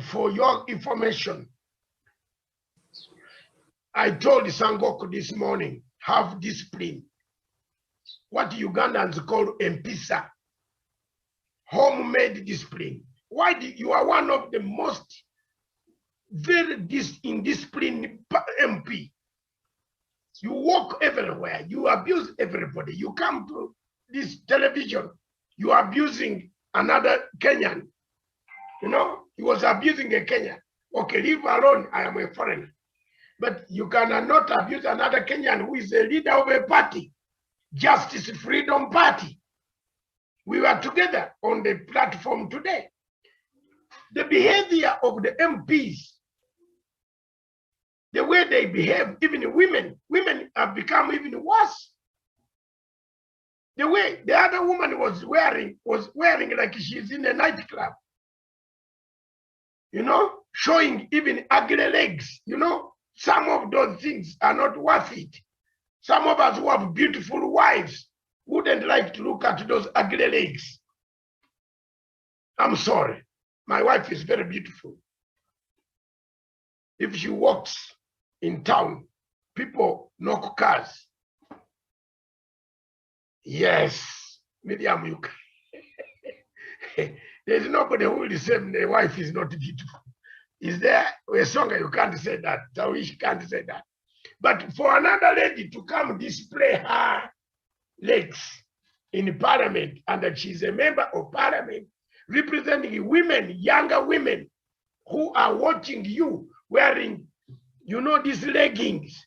for your information, I told Sangoko this morning, have discipline. What Ugandans call empisa, homemade discipline. Why do you are one of the most very indisciplined MP? You walk everywhere, you abuse everybody. You come to this television, you are abusing another Kenyan. You know, he was abusing a Kenyan. Okay, leave alone, I am a foreigner. But you cannot abuse another Kenyan who is a leader of a party, Justice Freedom Party. We were together on the platform today. The behavior of the MPs, the way they behave, even women have become even worse. The way the other woman was wearing like she's in a nightclub. You know, showing even ugly legs. You know, some of those things are not worth it. Some of us who have beautiful wives wouldn't like to look at those ugly legs. I'm sorry. My wife is very beautiful. If she walks in town, people knock cars. Yes, Miriam, you can. There's nobody who will say the wife is not beautiful. Is there a song you can't say that? Tawish can't say that. But for another lady to come display her legs in parliament, and that she's a member of parliament, representing women, younger women, who are watching you wearing, you know, these leggings.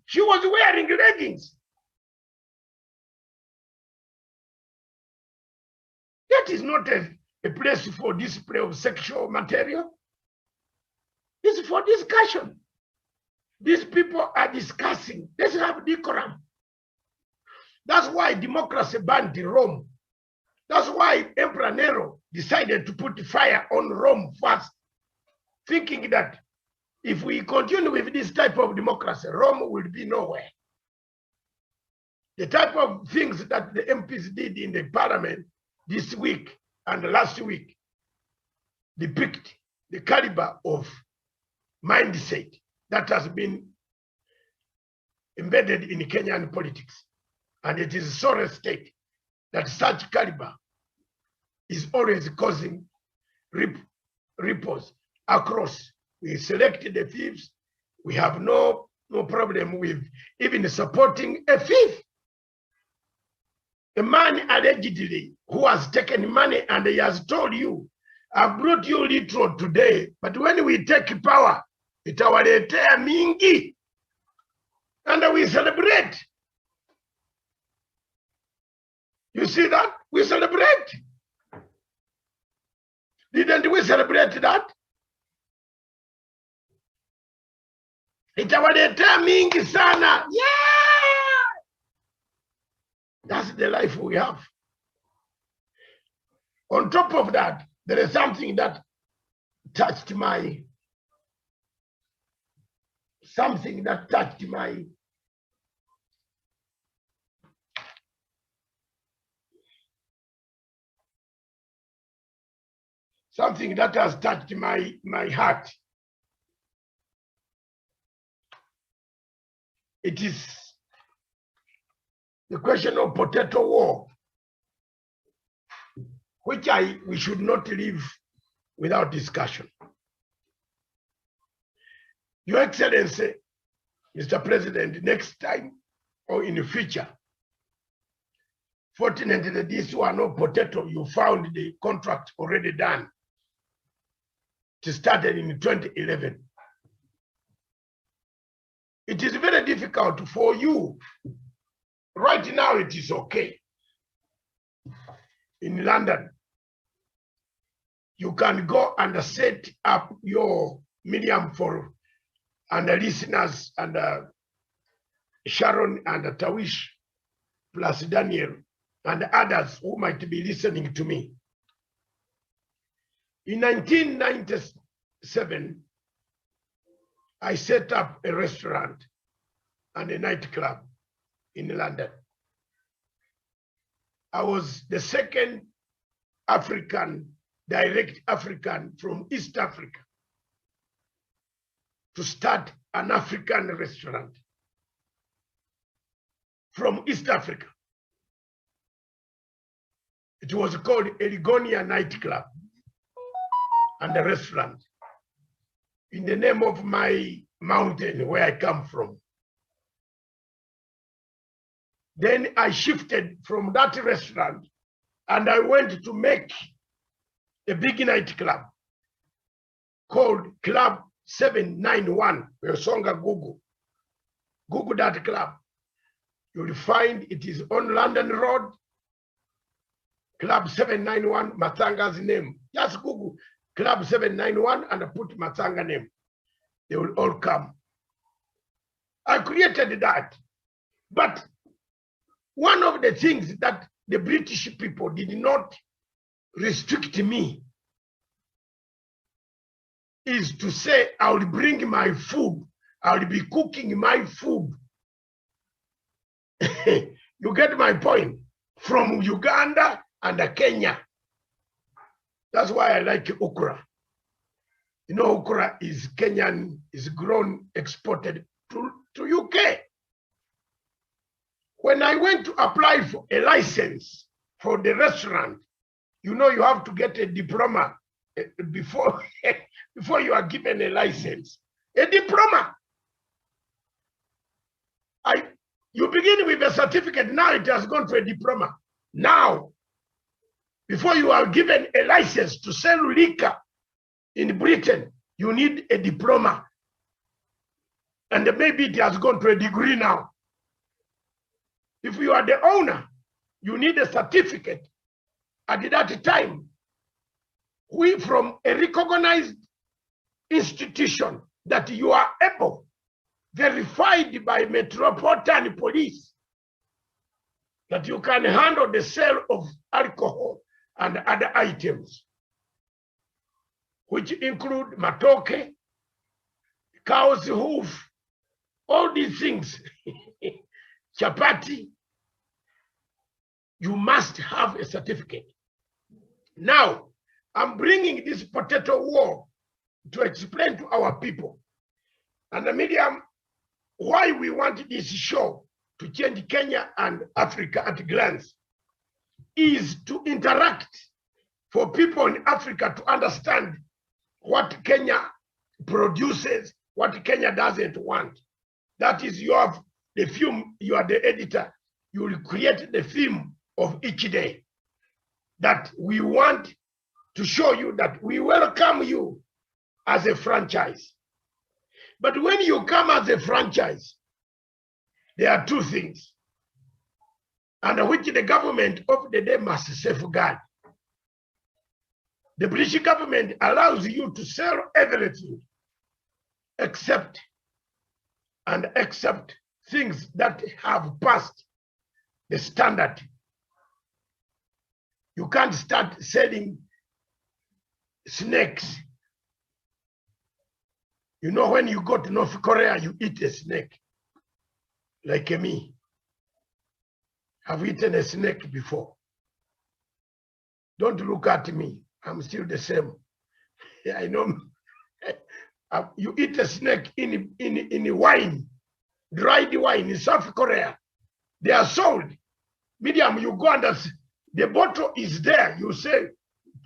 She was wearing leggings. That is not a place for display of sexual material. It's for discussion. These people are discussing. Let's have decorum. That's why democracy banned Rome. That's why Emperor Nero decided to put fire on Rome first, thinking that if we continue with this type of democracy, Rome will be nowhere. The type of things that the MPs did in the parliament this week and last week depict the caliber of mindset that has been embedded in Kenyan politics. And it is a sorry state that such caliber is always causing ripples across. We selected the thieves. We have no problem with even supporting a thief. A man allegedly who has taken money and he has told you, I brought you little today, but when we take power, itawaletea mingi. And we celebrate. You see that? We celebrate. Didn't we celebrate that? Itawaletea mingi sana. Yeah! That's the life we have. On top of that, there is something that touched my something that has touched my heart. It is the question of potato war, which we should not leave without discussion. Your Excellency, Mr. President, next time or in the future, fortunately, these were no potato. You found the contract already done. It started in 2011. It is very difficult for you. Right now, it is okay. In London, you can go and set up your medium for and the listeners and Sharon and Tawish plus Daniel and others who might be listening to me. In 1997, I set up a restaurant and a nightclub in London. I was the second direct African from East Africa to start an African restaurant from East Africa. It was called Eligonia Nightclub and a restaurant in the name of my mountain where I come from. Then I shifted from that restaurant and I went to make a big nightclub called Club 791, Songa Google that club. You'll find it is on London Road, Club 791, Matsanga's name. Just Google Club 791 and put Matsanga name. They will all come. I created that. But one of the things that the British people did not restrict me is to say, I will bring my food. I will be cooking my food. You get my point? From Uganda and Kenya. That's why I like okra. You know, okra is Kenyan, is grown, exported to UK. When I went to apply for a license for the restaurant, you know, you have to get a diploma before you are given a license. A diploma. You begin with a certificate, now it has gone to a diploma. Now, before you are given a license to sell liquor in Britain, you need a diploma. And maybe it has gone to a degree now. If you are the owner, you need a certificate. At that time, we from a recognized institution that you are able, verified by Metropolitan Police, that you can handle the sale of alcohol and other items, which include matoke, cow's hoof, all these things, chapati. You must have a certificate. Now, I'm bringing this potato war to explain to our people and the media why we want this show to change Kenya and Africa at a glance is to interact for people in Africa to understand what Kenya produces, what Kenya doesn't want. That is, you have the film, you are the editor, you will create the film of each day that we want to show you that we welcome you as a franchise. But when you come as a franchise, there are two things, and which the government of the day must safeguard. The British government allows you to sell everything except things that have passed the standard. You can't start selling snakes. You know, when you go to North Korea, you eat a snake, like me. I've eaten a snake before. Don't look at me. I'm still the same. I know. You eat a snake in wine, dried wine in South Korea. They are sold. Medium, you go and the bottle is there. You say,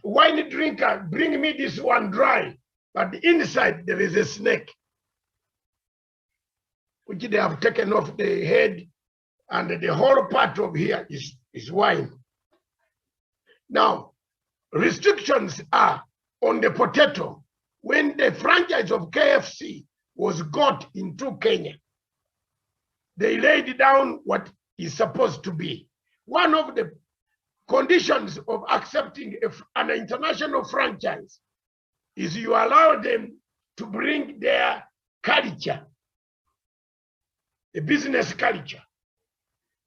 wine drinker, bring me this one dry. But inside there is a snake, which they have taken off the head, and the whole part of here is wine. Now, restrictions are on the potato. When the franchise of KFC was got into Kenya, they laid down what is supposed to be. One of the conditions of accepting an international franchise is you allow them to bring their culture, the business culture.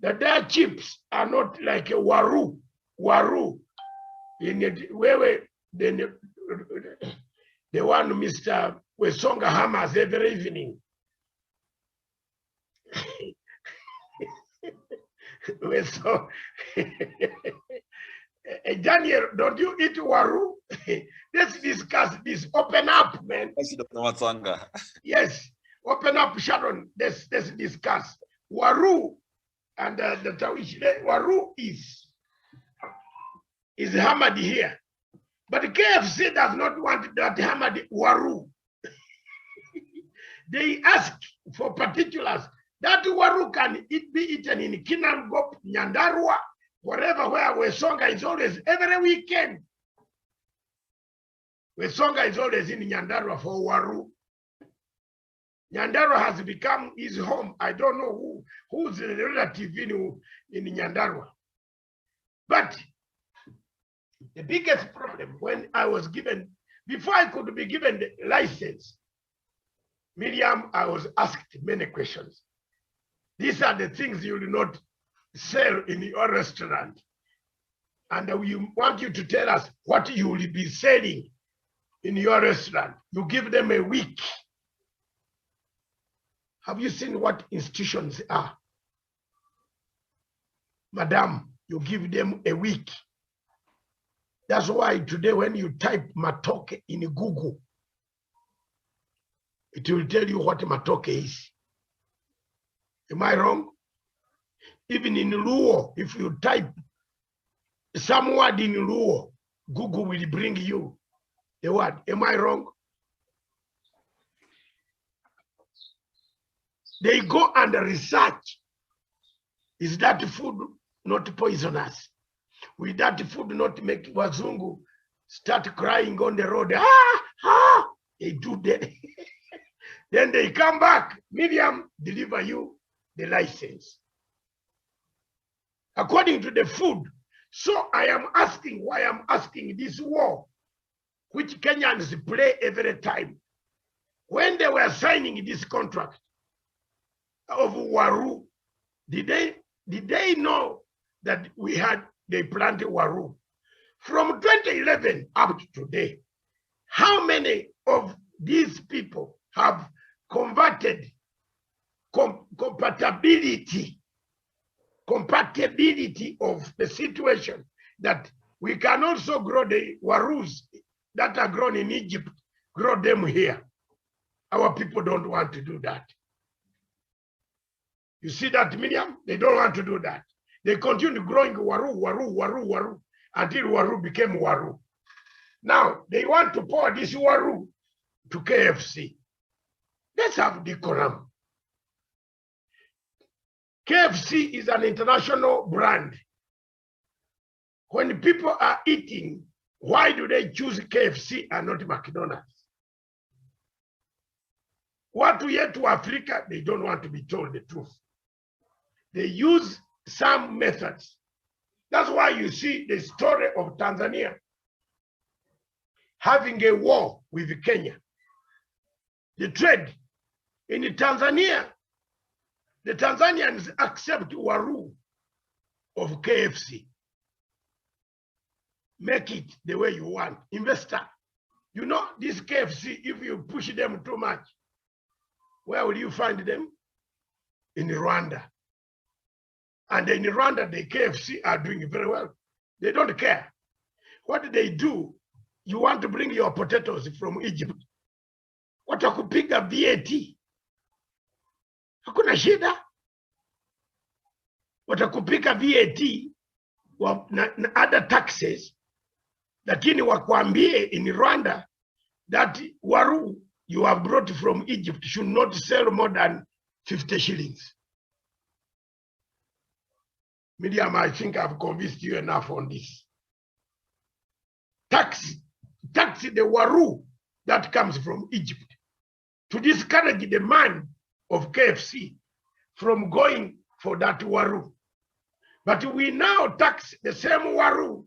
that their chips are not like a waru. In it, where then the one Mr. Wesonga hammers every evening. So, Daniel, don't you eat waru? Let's discuss this. Open up, man. Thank you, Dr. Matsanga. Yes, open up, Sharon. Let's discuss. Waru and the Tawish. Waru is hammered here. But KFC does not want that hammered waru. They ask for particulars. That waru can be eaten in Kinangop, Nyandarua, wherever where Wesonga is always, every weekend. Wesonga is always in Nyandarua for waru. Nyandarua has become his home. I don't know who's the relative in Nyandarua. But the biggest problem when I was given, before I could be given the license, Miriam, I was asked many questions. These are the things you will not sell in your restaurant. And we want you to tell us what you will be selling in your restaurant. You give them a week. Have you seen what institutions are? Madam, you give them a week. That's why today when you type matoke in Google, it will tell you what matoke is. Am I wrong? Even in Luo, if you type some word in Luo, Google will bring you the word. Am I wrong? They go and research. Is that food not poisonous? Will that food not make Wazungu start crying on the road? They do that. Then they come back. Miriam, deliver you the license. According to the food. So I am asking why I'm asking this war, which Kenyans play every time. When they were signing this contract of Waru, did they know that they planted Waru? From 2011 up to today, how many of these people have converted compatibility of the situation that we can also grow the Warus that are grown in Egypt, grow them here? Our people don't want to do that. You see that, Miriam? They don't want to do that. They continue growing Waru until Waru became Waru. Now, they want to pour this Waru to KFC. Let's have decorum. KFC is an international brand. When people are eating, why do they choose KFC and not McDonald's? What we yet to Africa, they don't want to be told the truth. They use some methods. That's why you see the story of Tanzania having a war with Kenya. The trade in Tanzania, the Tanzanians accept Waru of KFC. Make it the way you want. Investor, you know this KFC, if you push them too much, where will you find them? In Rwanda. And in Rwanda, the KFC are doing very well. They don't care. What they do, you want to bring your potatoes from Egypt. Watakupiga VAT. Hakuna shida. Watakupiga VAT na other taxes. Lakini wakwambie in Rwanda that Waru you have brought from Egypt should not sell more than 50 shillings. Miriam, I think I've convinced you enough on this. Tax the Waru that comes from Egypt to discourage the man of KFC from going for that Waru. But we now tax the same Waru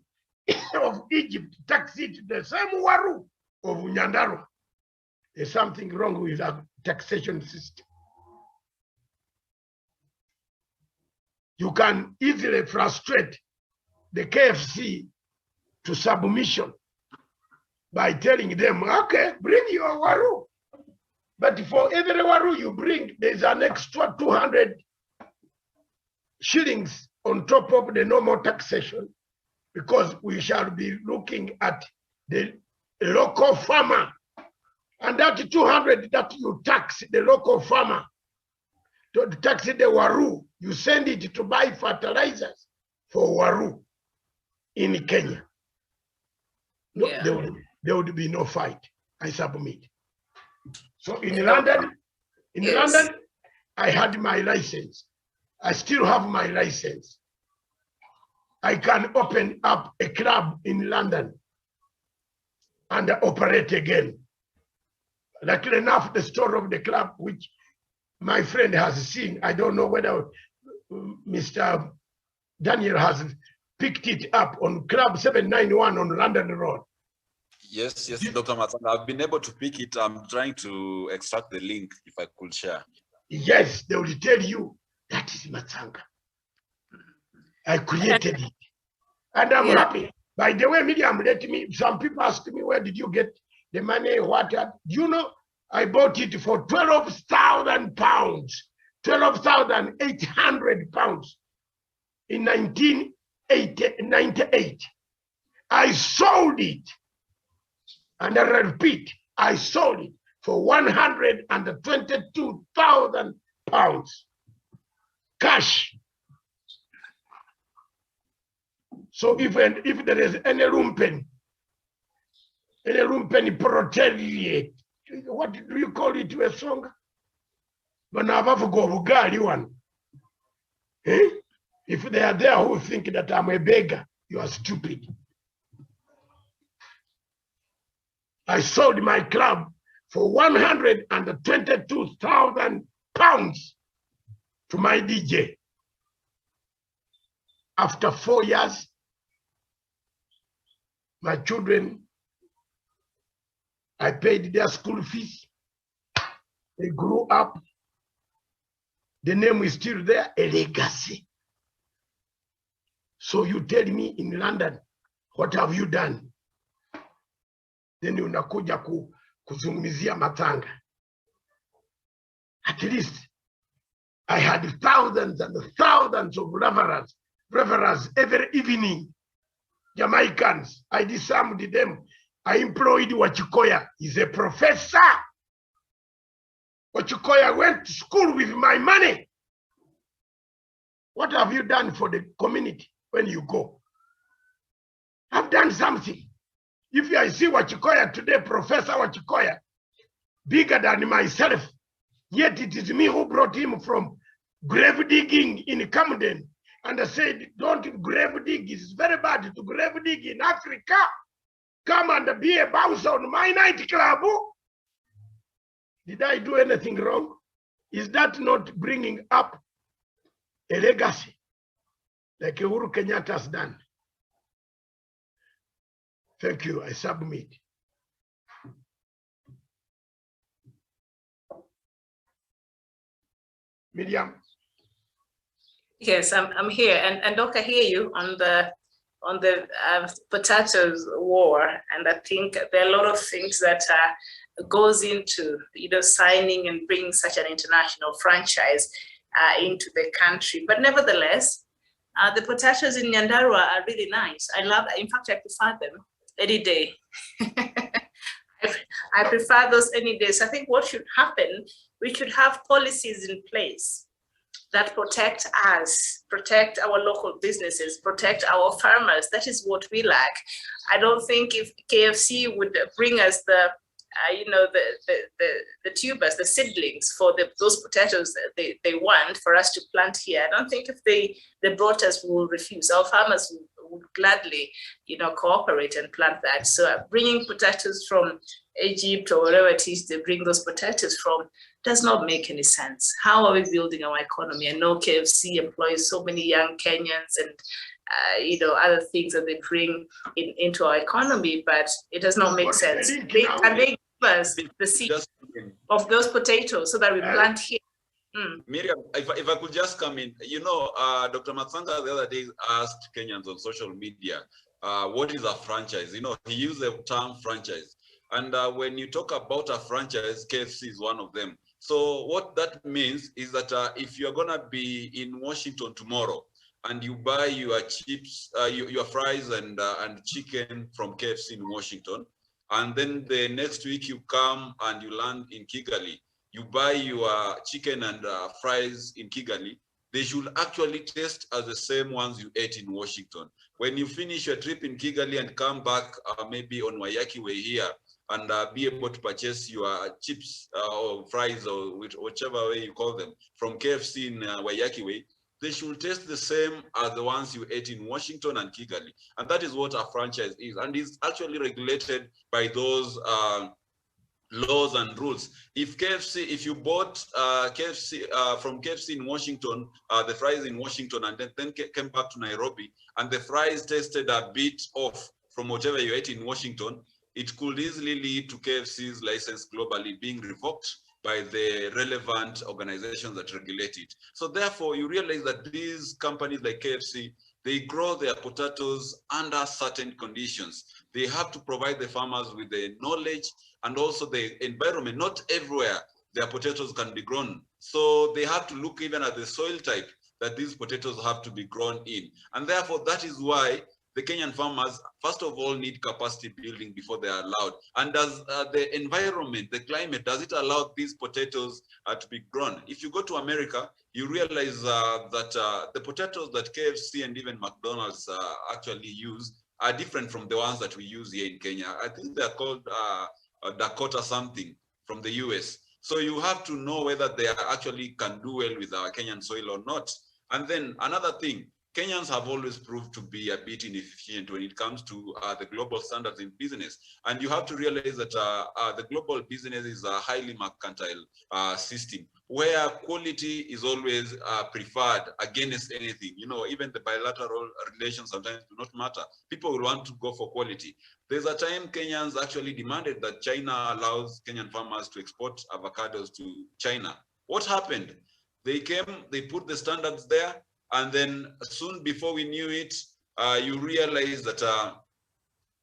of Egypt, tax it the same Waru of Nyandarua. There's something wrong with our taxation system. you can easily frustrate the KFC to submission by telling them, okay, bring your waru. But for every waru you bring, there's an extra 200 shillings on top of the normal taxation, because we shall be looking at the local farmer. And that 200 that you tax the local farmer, to tax the waru, you send it to buy fertilizers for waru in Kenya. No, Yeah. there would be no fight. I submit. So in Yeah. London, Yes. London, I had my license. I still have my license. I can open up a club in London and operate again. Luckily enough, the story of the club, which my friend has seen, I don't know whether Mr. Daniel has picked it up on Club 791 on London Road. Yes, Dr. Matsanga, I've been able to pick it. I'm trying to extract the link if I could share. Yes, they will tell you that is Matsanga. I created it. And I'm happy. By the way, Miriam, some people ask me, where did you get the money? What? You know, I bought it for 12,000 pounds, 12,800 pounds in 1998. I sold it. And I repeat, I sold it for 122,000 pounds cash. So if there is any lumpen proteliate, what do you call it to a song? But now I've got Bugali one. If they are there who think that I'm a beggar, you are stupid. I sold my club for 122,000 pounds to my DJ. After 4 years, my children, I paid their school fees. They grew up. The name is still there, a legacy. So you tell me in London, what have you done? Then unakuja kuzungumzia Matsanga. At least I had thousands and thousands of revelers every evening. Jamaicans, I disarmed them. I employed Wachikoya. He's a professor. Wachikoya went to school with my money. What have you done for the community when you go? I've done something. If I see Wachikoya today, Professor Wachikoya, bigger than myself, yet it is me who brought him from grave digging in Camden. And I said, don't grave dig. It's very bad to grave dig in Africa. Come and be a bouncer on my nightclub. Did I do anything wrong? Is that not bringing up a legacy like Uhuru Kenyatta has done? Thank you. I submit. Miriam. Yes, I'm here, and Doc, I hear you on the potatoes war, and I think there are a lot of things that goes into signing and bringing such an international franchise into the country. But nevertheless, the potatoes in Nyandarua are really nice. I love. In fact, I prefer them any day. I prefer those any day. So I think what should happen, we should have policies in place that protect us, protect our local businesses, protect our farmers. That is what we lack. I don't think if KFC would bring us the tubers, the seedlings for those potatoes that they want for us to plant here, I don't think if they brought us, we will refuse. Our farmers would gladly, cooperate and plant that. So bringing potatoes from Egypt or wherever it is they bring those potatoes from does not make any sense. How are we building our economy? I know KFC employs so many young Kenyans and other things that they bring into our economy, but it does not make sense. Can they give us the seed of those potatoes so that we plant here Miriam, if I could just come in, Dr. Matsanga the other day asked Kenyans on social media, what is a franchise? He used the term franchise. And when you talk about a franchise, KFC is one of them. So what that means is that if you're going to be in Washington tomorrow and you buy your chips, your fries and chicken from KFC in Washington, and then the next week you come and you land in Kigali, you buy your chicken and fries in Kigali, they should actually taste as the same ones you ate in Washington. When you finish your trip in Kigali and come back maybe on Waiyaki Way here and be able to purchase your chips or fries or whichever way you call them from KFC in Waiyaki Way, they should taste the same as the ones you ate in Washington and Kigali. And that is what a franchise is. And it's actually regulated by those laws and rules. If you bought KFC from KFC in Washington, the fries in Washington, and then came back to Nairobi, and the fries tasted a bit off from whatever you ate in Washington, it could easily lead to KFC's license globally being revoked by the relevant organizations that regulate it. So therefore, you realize that these companies like KFC, they grow their potatoes under certain conditions. They have to provide the farmers with the knowledge and also the environment. Not everywhere their potatoes can be grown. So they have to look even at the soil type that these potatoes have to be grown in. And therefore, that is why the Kenyan farmers, first of all, need capacity building before they are allowed. And does the environment, the climate, does it allow these potatoes to be grown? If you go to America, you realize that the potatoes that KFC and even McDonald's actually use are different from the ones that we use here in Kenya. I think they're called Dakota something from the US. So you have to know whether they actually can do well with our Kenyan soil or not. And then another thing, Kenyans have always proved to be a bit inefficient when it comes to the global standards in business. And you have to realize that the global business is a highly mercantile system where quality is always preferred against anything. Even the bilateral relations sometimes do not matter. People will want to go for quality. There's a time Kenyans actually demanded that China allows Kenyan farmers to export avocados to China. What happened? They came, they put the standards there, and then soon before we knew it, you realize that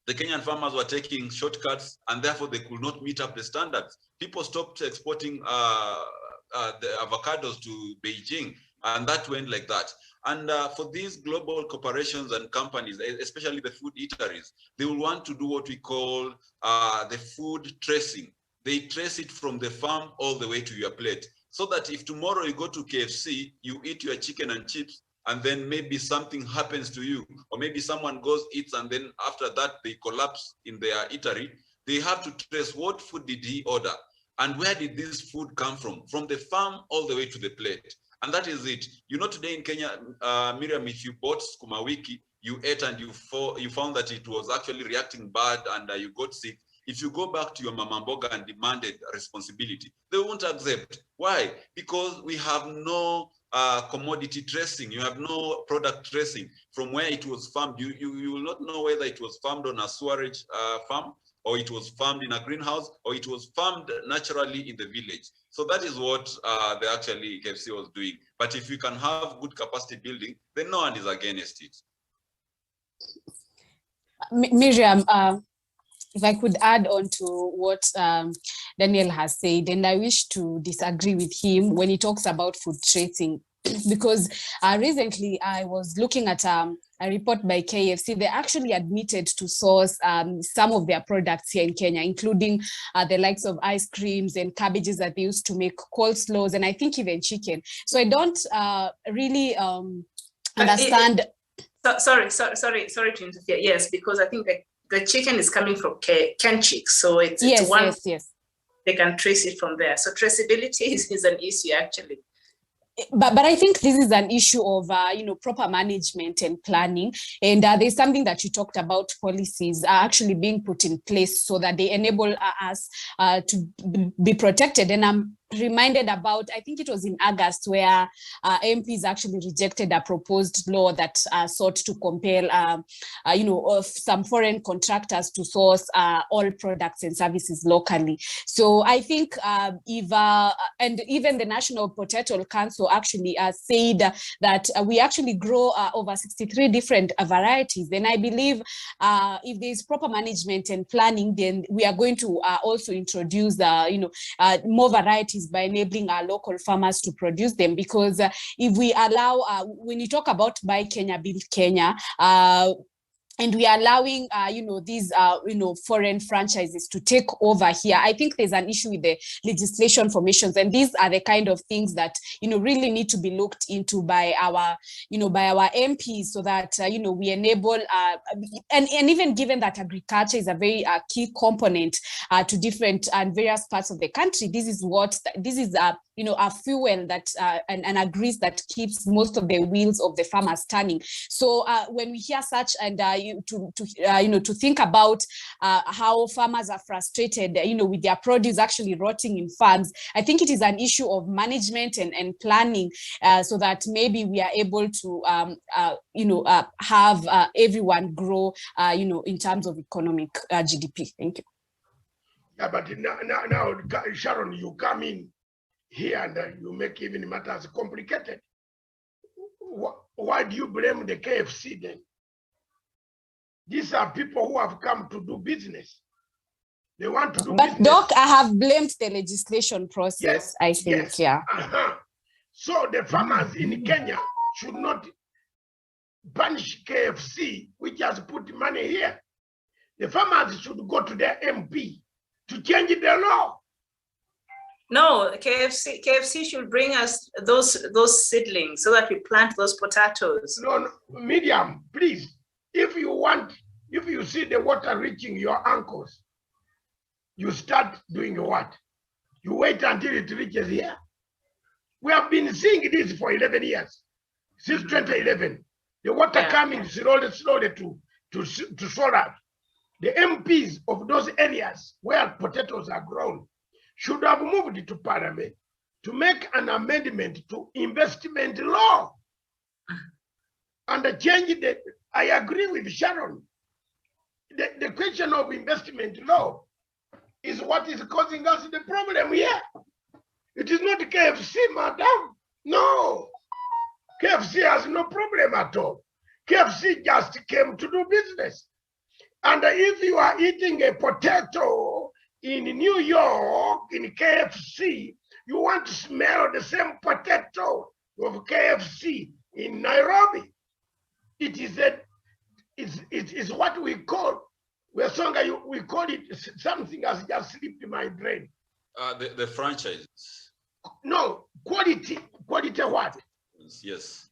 the Kenyan farmers were taking shortcuts and therefore they could not meet up the standards. People stopped exporting the avocados to Beijing, and that went like that. And for these global corporations and companies, especially the food eateries, they will want to do what we call the food tracing. They trace it from the farm all the way to your plate. So that if tomorrow you go to KFC, you eat your chicken and chips, and then maybe something happens to you, or maybe someone goes, eats, and then after that they collapse in their eatery, they have to trace what food did he order, and where did this food come from the farm all the way to the plate. And that is it. Today in Kenya, Miriam, if you bought sukuma wiki, you ate and you found that it was actually reacting bad and you got sick. If you go back to your mama mboga and demanded responsibility, they won't accept. Why? Because we have no commodity tracing. You have no product tracing from where it was farmed. You will not know whether it was farmed on a sewerage farm, or it was farmed in a greenhouse, or it was farmed naturally in the village. So that is what KFC was doing. But if you can have good capacity building, then no one is against it. Miriam, if I could add on to what Daniel has said, and I wish to disagree with him when he talks about food tracing, because recently I was looking at a report by KFC. They actually admitted to source some of their products here in Kenya, including the likes of ice creams and cabbages that they used to make coleslaws, and I think even chicken. So I don't really understand. Sorry to interfere. Yes, because I think the chicken is coming from Kenchik, so it's one. Yes. They can trace it from there. So traceability is an issue actually. But I think this is an issue of proper management and planning, and there's something that you talked about, policies are actually being put in place so that they enable us to be protected. And reminded about, I think it was in August, where MPs actually rejected a proposed law that sought to compel, some foreign contractors to source all products and services locally. So I think and even the National Potato Council actually said that we actually grow over 63 different varieties. Then I believe if there is proper management and planning, then we are going to also introduce more varieties by enabling our local farmers to produce them. Because if we allow, when you talk about Buy Kenya, Build Kenya, and we are allowing, these, foreign franchises to take over here, I think there's an issue with the legislation formations. And these are the kind of things that, really need to be looked into by our MPs, so that, we enable, and even given that agriculture is a very key component to different and various parts of the country, this is a fuel that and a grease that keeps most of the wheels of the farmers turning. So when we hear such, and to think about how farmers are frustrated, with their produce actually rotting in farms, I think it is an issue of management and planning, so that maybe we are able to have everyone grow, in terms of economic GDP. Thank you. Yeah, but now, Sharon, you come in here and you make even matters complicated. Why do you blame the KFC then? These are people who have come to do business. They want to do business. But Doc, I have blamed the legislation process, yes, I think, yes. Yeah. So the farmers in Kenya should not punish KFC, which has put money here. The farmers should go to their MP to change the law. No, KFC should bring us those seedlings so that we plant those potatoes. No, Miriam, please. If you see the water reaching your ankles, you start doing what? You wait until it reaches here. We have been seeing this for 11 years, since 2011. The water coming slowly to sort out. The MPs of those areas where potatoes are grown should have moved to Parliament to make an amendment to investment law and change the. I agree with Sharon. The question of investment law is what is causing us the problem here. It is not KFC, madam. No. KFC has no problem at all. KFC just came to do business. And if you are eating a potato in New York, in KFC, you want to smell the same potato of KFC in Nairobi. It is what we call, we call it something has just slipped in my brain. The franchise. No, quality what? Yes.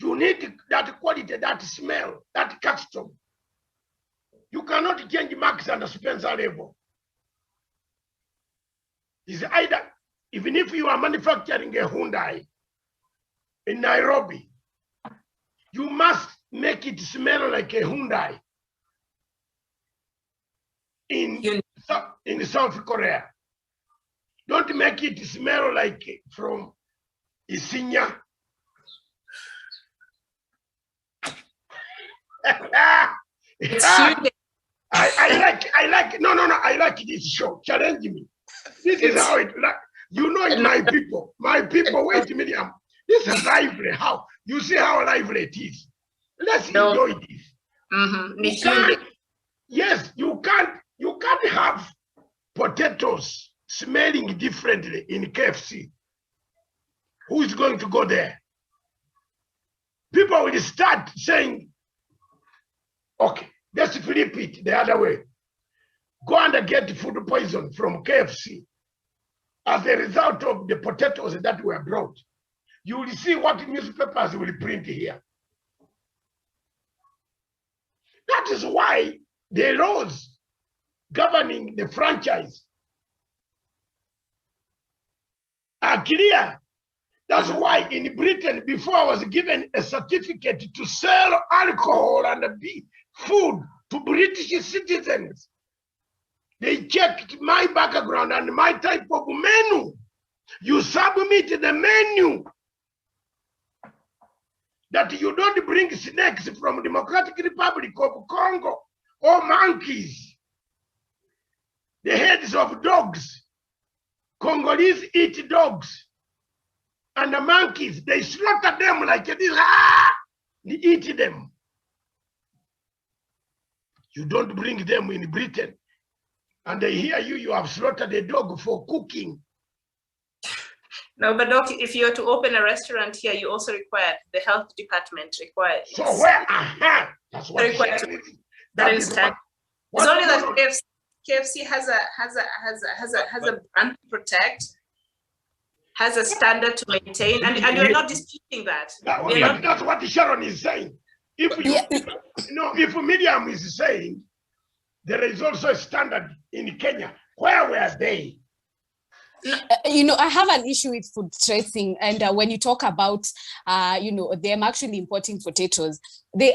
You need that quality, that smell, that custom. You cannot change Marks and Spencer label. It's either, even if you are manufacturing a Hyundai in Nairobi, you must make it smell like a Hyundai in South Korea. Don't make it smell like from Isinya. I like this show. Challenge me. This is how it like. You know it, my people. My people, wait a minute. This is lively. How? You see how lively it is. Let's enjoy this. Yes, you can't have potatoes smelling differently in KFC. Who is going to go there? People will start saying, okay, let's flip it the other way. Go and get food poison from KFC as a result of the potatoes that were brought. You will see what newspapers will print here. That is why the laws governing the franchise are clear. That's why in Britain, before I was given a certificate to sell alcohol and food to British citizens, they checked my background and my type of menu You submit the menu that you don't bring snakes from Democratic Republic of Congo or monkeys, the heads of dogs. Congolese eat dogs, and the monkeys, they slaughter them like this, they eat them. You don't bring them in Britain, and they hear you have slaughtered a dog for cooking. No, but Doc, if you're to open a restaurant here, you also require, the health department requires. So where? That's what required. that It's only that KFC has a brand to protect, has a standard to maintain, and we're not disputing that. That's what Sharon is saying. If Miriam is saying there is also a standard in Kenya, where were they? You know, I have an issue with food tracing, and when you talk about, you know, them actually importing potatoes, they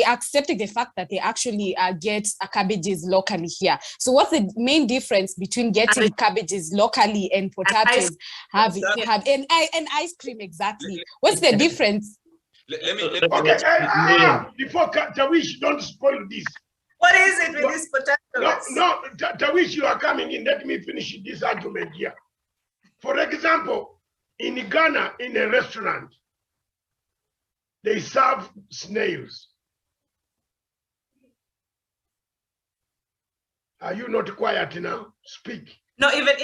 accepted the fact that they actually get cabbages locally here. So what's the main difference between getting cabbages locally and potatoes and ice cream exactly? What's the difference? Let me okay, before Tawish, don't spoil this. What is it with this potatoes? No, Tawish, you are coming in. Let me finish this argument here. For example, in Ghana, in a restaurant, they serve snails. Are you not quiet now? Speak. No, even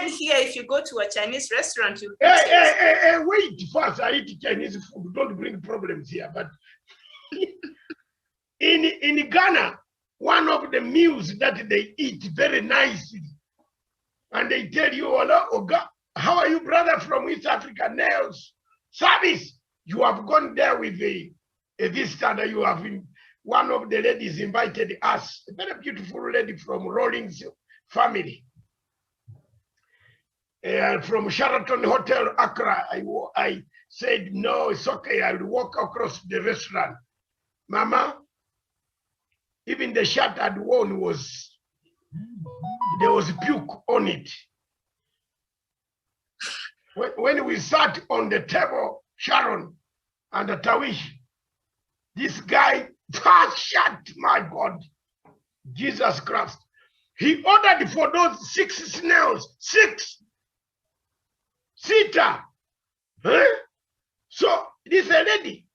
here, if you go to a Chinese restaurant, you wait first. I eat Chinese food. Don't bring problems here. But in Ghana, one of the meals that they eat very nicely, and they tell you, Oga, how are you, brother from East Africa? Nails service. You have gone there with a visitor that you have been. One of the ladies invited us, a very beautiful lady from Rawlings family. From Sheraton Hotel, Accra. I said, no, it's okay. I'll walk across the restaurant. Mama, even the shirt I'd worn there was puke on it. When we sat on the table, Sharon and Tawish, this guy, first shot, my God, Jesus Christ. He ordered for those 6 snails, 6 seater. Huh? So this is a lady,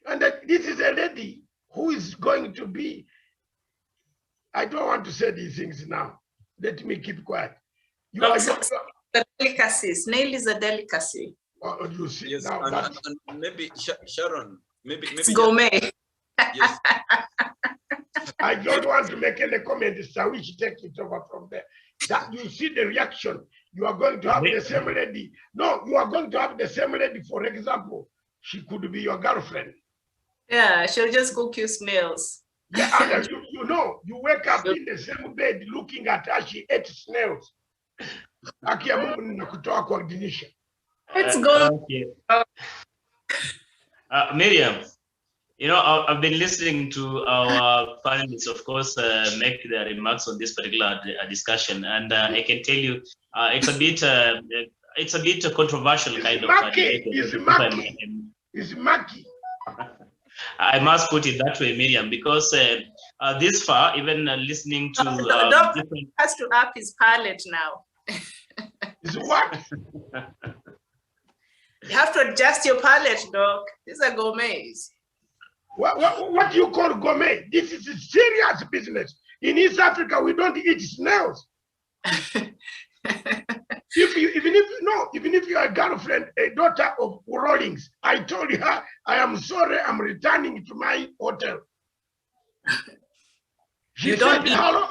and this is a lady who is going to be, I don't want to say these things now. Let me keep quiet. You are the delicacy. Snail is a delicacy. You see, yes, now and maybe Sharon, maybe it's gourmet. Yes. I don't want to make any comment, so we should take it over from there. That you see the reaction. You are going to have the same lady. No, you are going to have the same lady, for example. She could be your girlfriend. Yeah, she'll just cook you snails. Yeah, and you know, you wake up in the same bed looking at her, she ate snails. Let's go. Miriam, you know, I've been listening to our panelists, of course, make their remarks on this particular discussion, and I can tell you, it's a bit controversial kind of. It's murky. I must put it that way, Miriam, because this far, even listening to the dog has to up his palate now. It's what? You have to adjust your palate, dog. These are gourmets. What do you call gourmet? This is a serious business. In East Africa, we don't eat snails. Even if you are a girlfriend, a daughter of Rawlings, I told her, I am sorry, I'm returning to my hotel. She said, hello.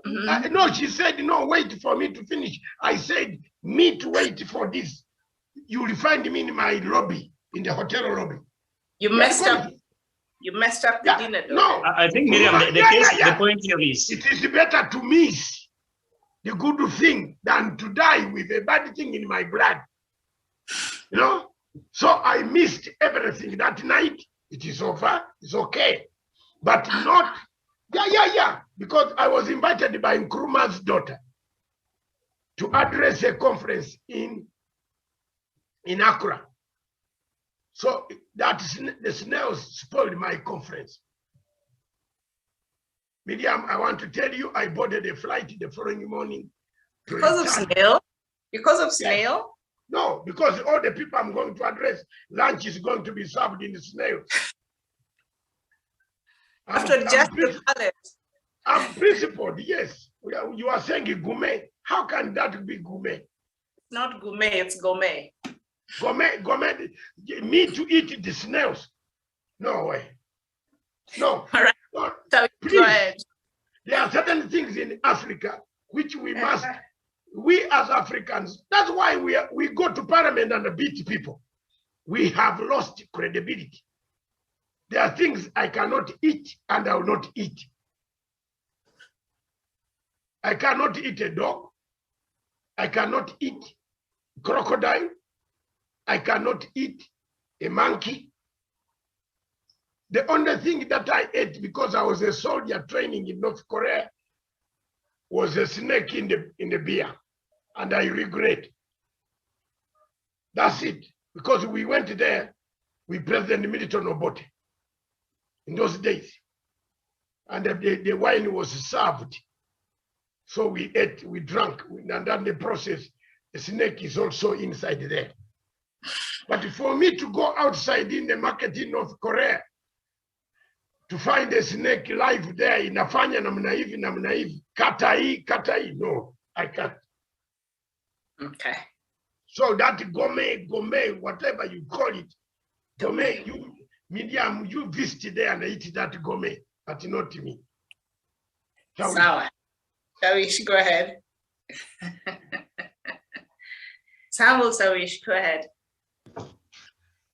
No, she said, no, wait for me to finish. I said, me to wait for this. You will find me in my lobby, in the hotel lobby. You messed up. You messed up the dinner. Though. No, I think, Miriam, the point here is it is better to miss the good thing than to die with a bad thing in my blood. You know? So I missed everything that night. It is over. It's okay. But not, because I was invited by Nkrumah's daughter. to address a conference in Accra. So that the snails spoiled my conference. Miriam, I want to tell you, I boarded a flight the following morning. Because of snail? Because of snail? No, because all the people I'm going to address, lunch is going to be served in the snails. After just the palate. I'm principled, yes. You are saying gourmet. How can that be gourmet? It's not gourmet, it's gourmet. Gourmet, me to eat the snails. No way. No. All right. No, so please. Go ahead. There are certain things in Africa which we must, we as Africans, that's why we go to parliament and beat people. We have lost credibility. There are things I cannot eat and I will not eat. I cannot eat a dog. I cannot eat crocodile. I cannot eat a monkey. The only thing that I ate because I was a soldier training in North Korea was a snake in the beer, and I regret. That's it. Because we went there with President Milton Obote in those days, and the wine was served. So we ate, we drank, and then the process, the snake is also inside there. But for me to go outside in the market in North Korea to find a snake live there, inafanya namna hivi, katai, no, I can't. Okay. So that gourmet, whatever you call it, gourmet, medium, you visit there and eat that gourmet, but not me. Sawa. Sawish, go ahead. Samuel Sawish, go ahead.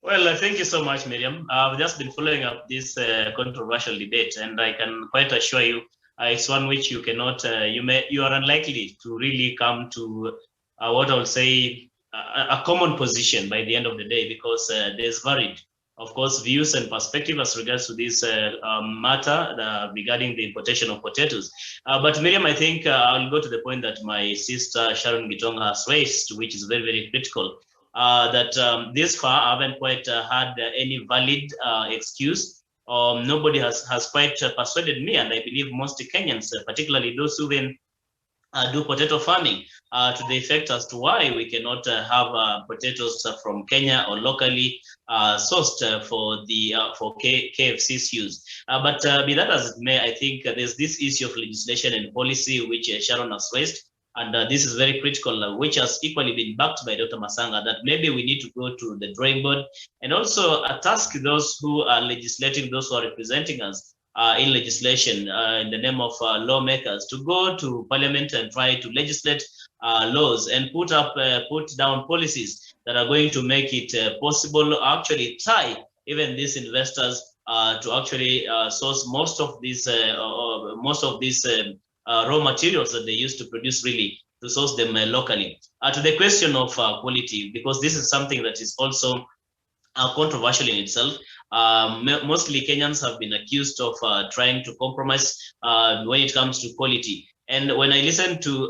Well, thank you so much, Miriam. I've just been following up this controversial debate, and I can quite assure you, it's one which you cannot, you are unlikely to really come to what I would say a common position by the end of the day, because there's varied, of course, views and perspective as regards to this matter regarding the importation of potatoes. But Miriam, I think I'll go to the point that my sister Sharon Gitonga has raised, which is very, very critical. That this far I haven't quite had any valid excuse. Nobody has quite persuaded me, and I believe most Kenyans, particularly those who then do potato farming, to the effect as to why we cannot have potatoes from Kenya or locally sourced for the KFC's use. But be that as it may, I think there's this issue of legislation and policy which Sharon has raised. And this is very critical, which has equally been backed by Dr. Masanga, that maybe we need to go to the drawing board and also task those who are legislating, those who are representing us in legislation in the name of lawmakers, to go to parliament and try to legislate laws and put down policies that are going to make it possible to actually tie even these investors to actually source most of these raw materials that they used to produce, really to source them locally. To the question of quality, because this is something that is also controversial in itself. Mostly Kenyans have been accused of trying to compromise when it comes to quality. And when I listen to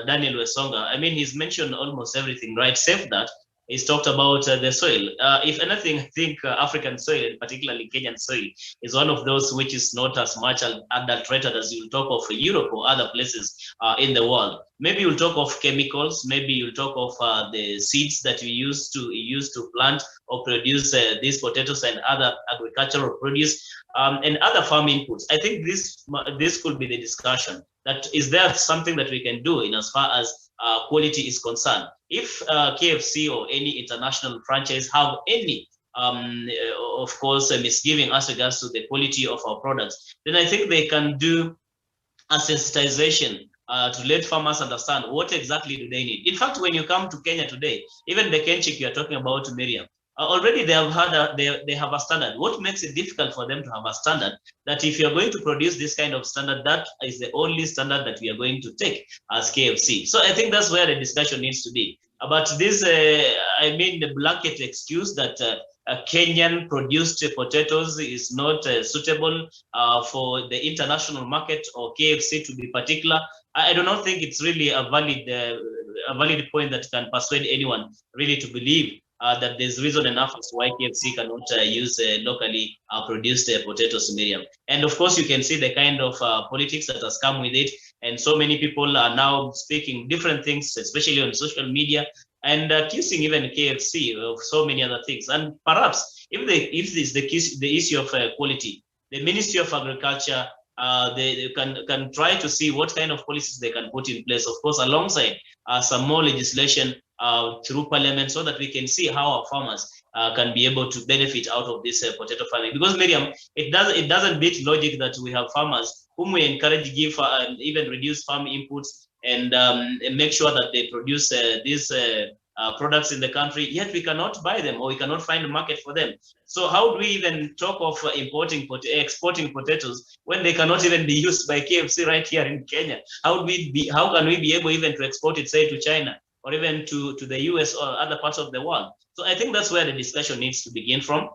Daniel Wesonga, I mean, he's mentioned almost everything, right? Except that he's talked about the soil. If anything, I think African soil, and particularly Kenyan soil, is one of those which is not as much adulterated as you'll talk of Europe or other places in the world. Maybe you'll talk of chemicals, maybe you'll talk of the seeds that we use to plant or produce these potatoes and other agricultural produce and other farm inputs. I think this could be the discussion. That is there something that we can do in as far as quality is concerned? If KFC or any international franchise have any, of course, misgiving as regards to the quality of our products, then I think they can do a sensitization to let farmers understand what exactly do they need. In fact, when you come to Kenya today, even the Kenchik you are talking about, Miriam, already they have a standard. What makes it difficult for them to have a standard? That if you are going to produce this kind of standard, that is the only standard that we are going to take as KFC. So I think that's where the discussion needs to be. But this, I mean, the blanket excuse that Kenyan produced potatoes is not suitable for the international market or KFC to be particular, I do not think it's really a valid a valid point that can persuade anyone really to believe that there's reason enough as to why KFC cannot use locally produced potatoes, Miriam. And of course, you can see the kind of politics that has come with it. And so many people are now speaking different things, especially on social media, and accusing even KFC of so many other things. And perhaps if this is the issue of quality, the Ministry of Agriculture, they can try to see what kind of policies they can put in place, of course, alongside some more legislation through Parliament, so that we can see how our farmers can be able to benefit out of this potato farming. Because, Miriam, it doesn't beat logic that we have farmers whom we encourage give even reduce farm inputs and make sure that they produce these products in the country, yet we cannot buy them or we cannot find a market for them. So how do we even talk of exporting potatoes when they cannot even be used by KFC right here in Kenya? How can we be able even to export it, say, to China or even to the US or other parts of the world? So I think that's where the discussion needs to begin from.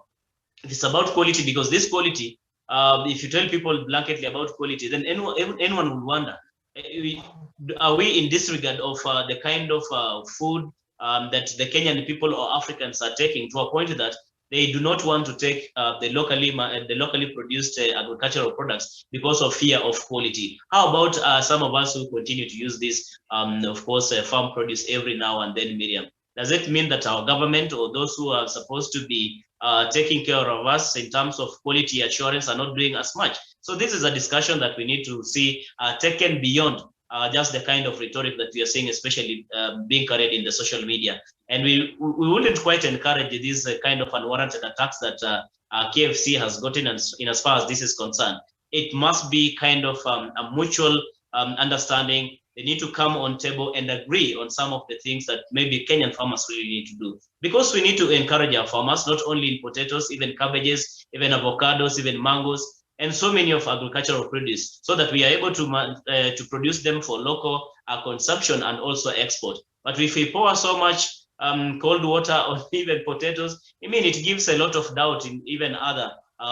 It's about quality, because this quality, if you tell people blanketly about quality, then anyone will wonder, are we in disregard of the kind of food that the Kenyan people or Africans are taking, to a point that they do not want to take the locally produced agricultural products because of fear of quality? How about some of us who continue to use this, of course, farm produce every now and then, Miriam? Does it mean that our government or those who are supposed to be taking care of us in terms of quality assurance are not doing as much? So this is a discussion that we need to see taken beyond just the kind of rhetoric that we are seeing, especially being carried in the social media. And we wouldn't quite encourage these kind of unwarranted attacks that KFC has gotten in as far as this is concerned. It must be kind of a mutual understanding. They need to come on table and agree on some of the things that maybe Kenyan farmers really need to do. Because we need to encourage our farmers, not only in potatoes, even cabbages, even avocados, even mangoes, and so many of agricultural produce, so that we are able to produce them for local consumption and also export. But if we pour so much cold water on even potatoes, I mean, it gives a lot of doubt in even other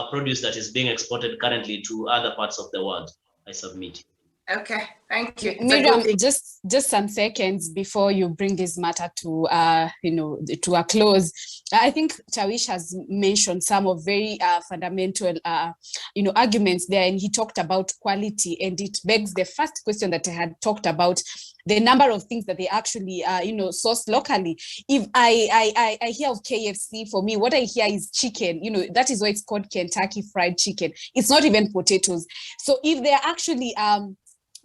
produce that is being exported currently to other parts of the world. I submit. Okay, thank you. Miriam, just some seconds before you bring this matter to to a close. I think Tawish has mentioned some of very fundamental arguments there, and he talked about quality, and it begs the first question that I had talked about, the number of things that they actually source locally. If I hear of KFC, for me, what I hear is chicken. That is why it's called Kentucky Fried Chicken. It's not even potatoes. So if they're actually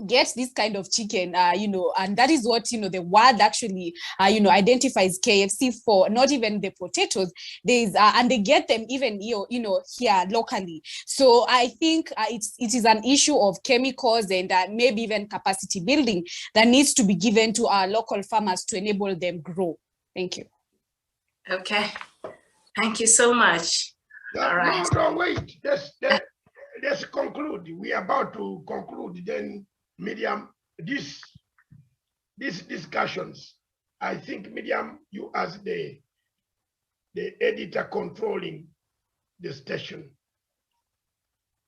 get this kind of chicken, and that is what the word actually identifies KFC for, not even the potatoes. There's and they get them even here locally. So I think it is an issue of chemicals and maybe even capacity building that needs to be given to our local farmers to enable them grow. Thank you. Okay, thank you so much. All right. No, wait. Let's conclude. We are about to conclude. Then, Miriam, these discussions, I think, Miriam, you as the editor controlling the station,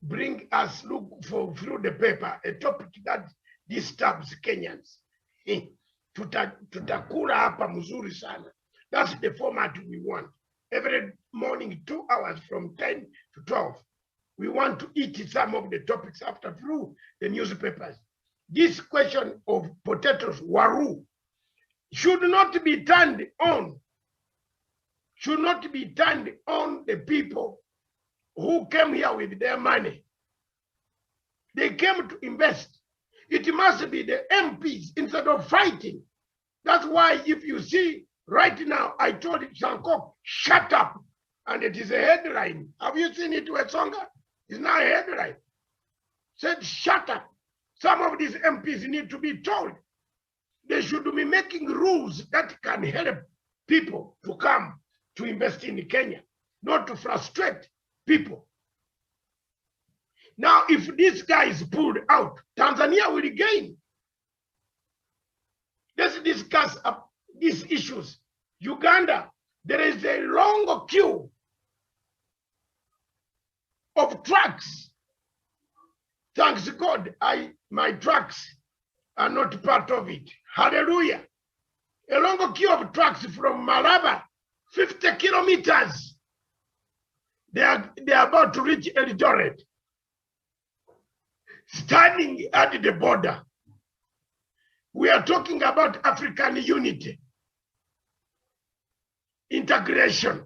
bring us, look through the paper, a topic that disturbs Kenyans. Tutakula hapa mzuri sana. That's the format we want. Every morning, 2 hours from 10 to 12. We want to eat some of the topics after through the newspapers. This question of potatoes, waru, should not be turned on. Should not be turned on the people who came here with their money. They came to invest. It must be the MPs instead of fighting. That's why if you see right now, I told Sankok, shut up. And it is a headline. Have you seen it, Wesonga? It's not a headline. Said, shut up. Some of these MPs need to be told. They should be making rules that can help people to come to invest in Kenya, not to frustrate people. Now, if this guy is pulled out, Tanzania will gain. Let's discuss these issues. Uganda, there is a long queue of trucks. Thanks God, my trucks are not part of it. Hallelujah. A long queue of trucks from Malaba, 50 kilometers. They are about to reach Eldoret, standing at the border. We are talking about African unity, integration.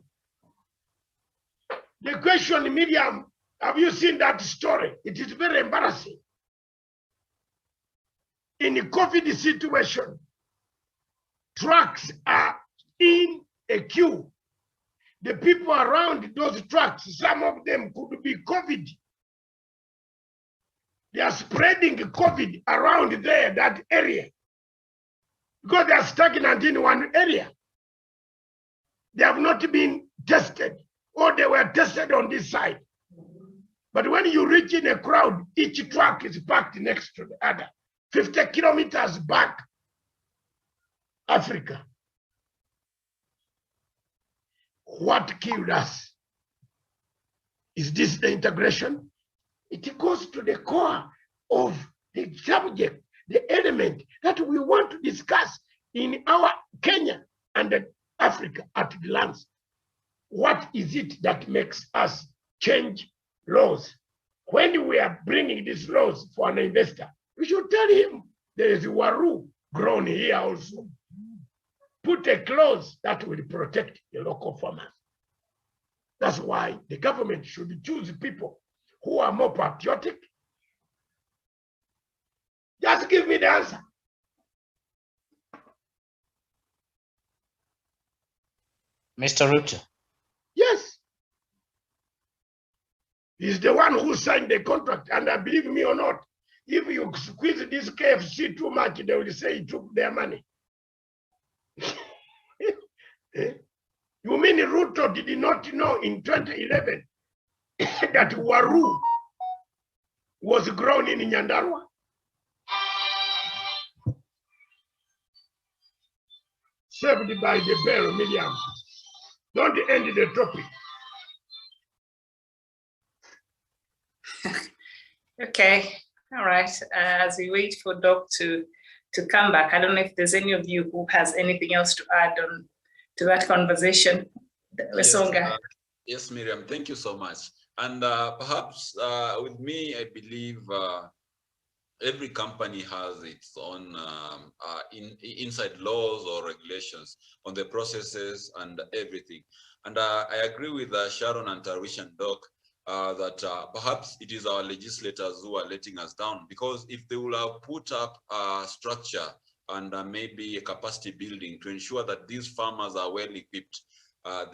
The question, Miriam, have you seen that story? It is very embarrassing. In the COVID situation, trucks are in a queue. The people around those trucks, some of them could be COVID. They are spreading COVID around there, that area, because they are stagnant in one area. They have not been tested, or they were tested on this side. But when you reach in a crowd, each truck is parked next to the other, 50 kilometers back, Africa. What killed us? Is this the integration? It goes to the core of the subject, the element that we want to discuss in our Kenya and Africa at a glance. What is it that makes us change laws? When we are bringing these laws for an investor, we should tell him there is waru grown here also. Put a clause that will protect the local farmers. That's why the government should choose people who are more patriotic. Just give me the answer. Mr. Ruto. Yes. He's the one who signed the contract, and believe me or not, if you squeeze this KFC too much, they will say he took their money. You mean Ruto did not know in 2011 that waru was grown in Nyandarua? Saved by the bell, Miriam. Don't end the topic. Okay, all right. As we wait for Doc to come back, I don't know if there's any of you who has anything else to add on to that conversation. Yes, Miriam, thank you so much. And perhaps with me, I believe every company has its own inside laws or regulations on the processes and everything. And I agree with Sharon and Tarish and Doc that perhaps it is our legislators who are letting us down, because if they will have put up a structure and maybe a capacity building to ensure that these farmers are well equipped,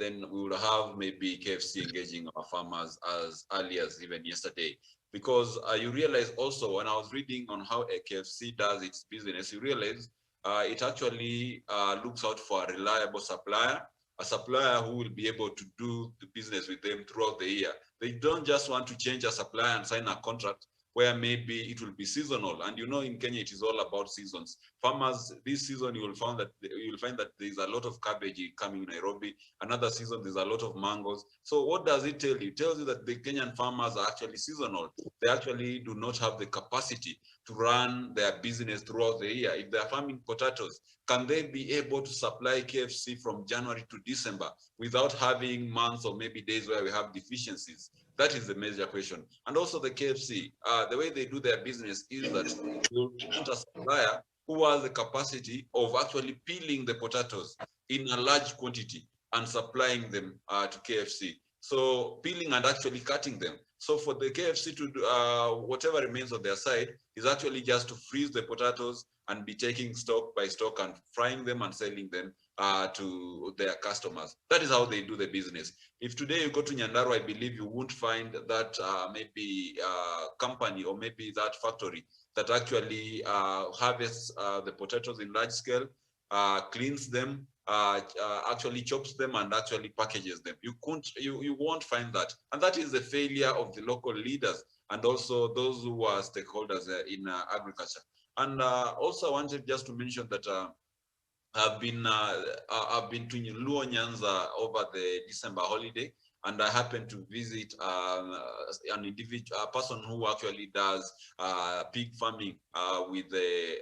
then we will have maybe KFC engaging our farmers as early as even yesterday. Because you realize also, when I was reading on how a KFC does its business, you realize it actually looks out for a reliable supplier, a supplier who will be able to do the business with them throughout the year. They don't just want to change a supplier and sign a contract where maybe it will be seasonal. And you know, in Kenya, it is all about seasons. Farmers, this season, you will find that there's a lot of cabbage coming in Nairobi. Another season, there's a lot of mangoes. So what does it tell you? It tells you that the Kenyan farmers are actually seasonal. They actually do not have the capacity to run their business throughout the year. If they're farming potatoes, can they be able to supply KFC from January to December without having months or maybe days where we have deficiencies? That is the major question. And also the KFC, the way they do their business is that you want a supplier who has the capacity of actually peeling the potatoes in a large quantity and supplying them to KFC. So peeling and actually cutting them. So for the KFC to do whatever remains on their side is actually just to freeze the potatoes and be taking stock by stock and frying them and selling them to their customers. That is how they do the business. If today you go to Nyandarua, I believe you won't find that maybe company or maybe that factory that actually harvests the potatoes in large scale, cleans them, actually chops them and actually packages them. You won't find that. And that is the failure of the local leaders and also those who are stakeholders in agriculture. And also I wanted just to mention that I've been to Luo Nyanza over the December holiday, and I happened to visit an individual, a person who actually does pig farming with the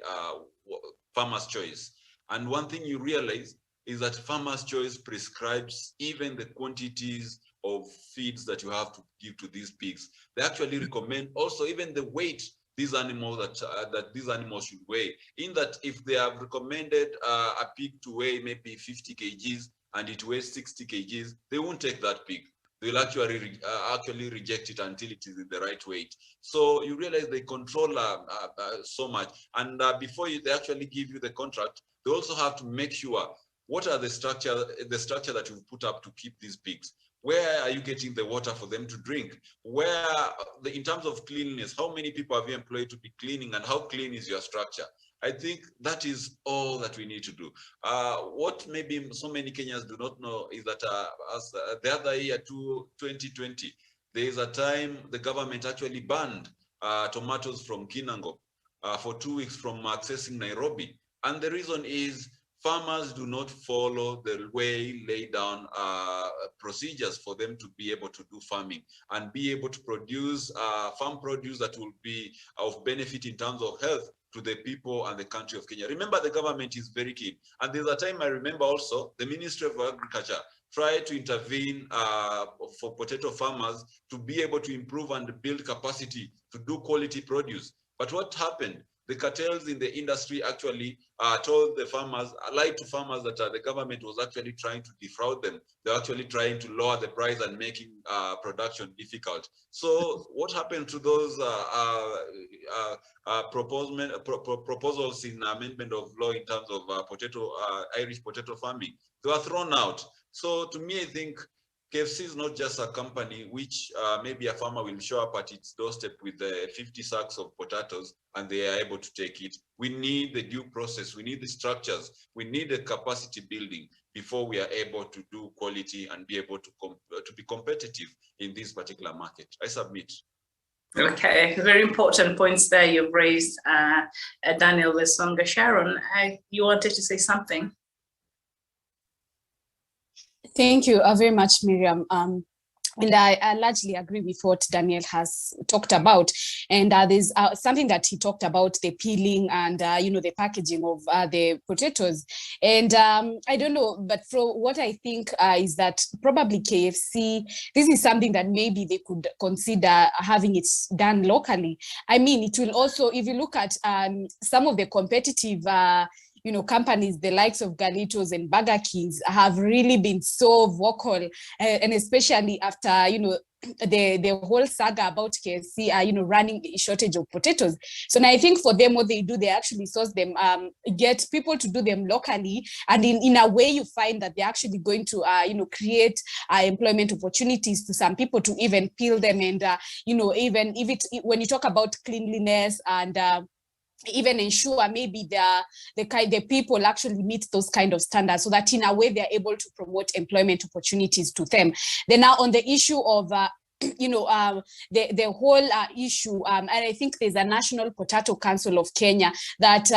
Farmer's Choice. And one thing you realize is that Farmer's Choice prescribes even the quantities of feeds that you have to give to these pigs. They actually recommend also even the weight these animals that these animals should weigh. In that, if they have recommended a pig to weigh maybe 50 kgs and it weighs 60 kgs, they won't take that pig. They'll actually reject it until it is in the right weight. So you realize they control so much. And before they actually give you the contract, they also have to make sure what are the structure that you've put up to keep these pigs. Where are you getting the water for them to drink? Where, in terms of cleanliness, how many people have you employed to be cleaning, and how clean is your structure? I think that is all that we need to do. What maybe so many Kenyans do not know is that the other year, 2020, there is a time the government actually banned tomatoes from Kinango for 2 weeks from accessing Nairobi. And the reason is farmers do not follow the way laid down procedures for them to be able to do farming and be able to produce farm produce that will be of benefit in terms of health to the people and the country of Kenya. Remember, the government is very keen. And there's a time I remember also the Ministry of Agriculture tried to intervene for potato farmers to be able to improve and build capacity to do quality produce. But what happened? The cartels in the industry actually told the farmers, lied to farmers that the government was actually trying to defraud them. They're actually trying to lower the price and making production difficult. So what happened to those proposals in amendment of law in terms of Irish potato farming? They were thrown out. So to me, I think KFC is not just a company which maybe a farmer will show up at its doorstep with 50 sacks of potatoes and they are able to take it. We need the due process, we need the structures, we need the capacity building before we are able to do quality and be able to be competitive in this particular market. I submit. Okay, very important points there you've raised, Daniel Wesonga. Sharon, you wanted to say something? Thank you very much, Miriam. And I largely agree with what Daniel has talked about. And there's something that he talked about, the peeling and, the packaging of the potatoes. And I don't know, but from what I think is that probably KFC, this is something that maybe they could consider having it done locally. I mean, it will also, if you look at some of the competitive companies, the likes of Galitos and Burger Kings have really been so vocal, and especially after, the whole saga about KFC, running the shortage of potatoes. So now I think for them, what they do, they actually source them, get people to do them locally. And in a way, you find that they're actually going to, create employment opportunities to some people to even peel them. And, even if when you talk about cleanliness and, even ensure maybe the people actually meet those kind of standards, so that in a way they're able to promote employment opportunities to them. Then now on the issue of the whole issue, and I think there's a National Potato Council of Kenya that,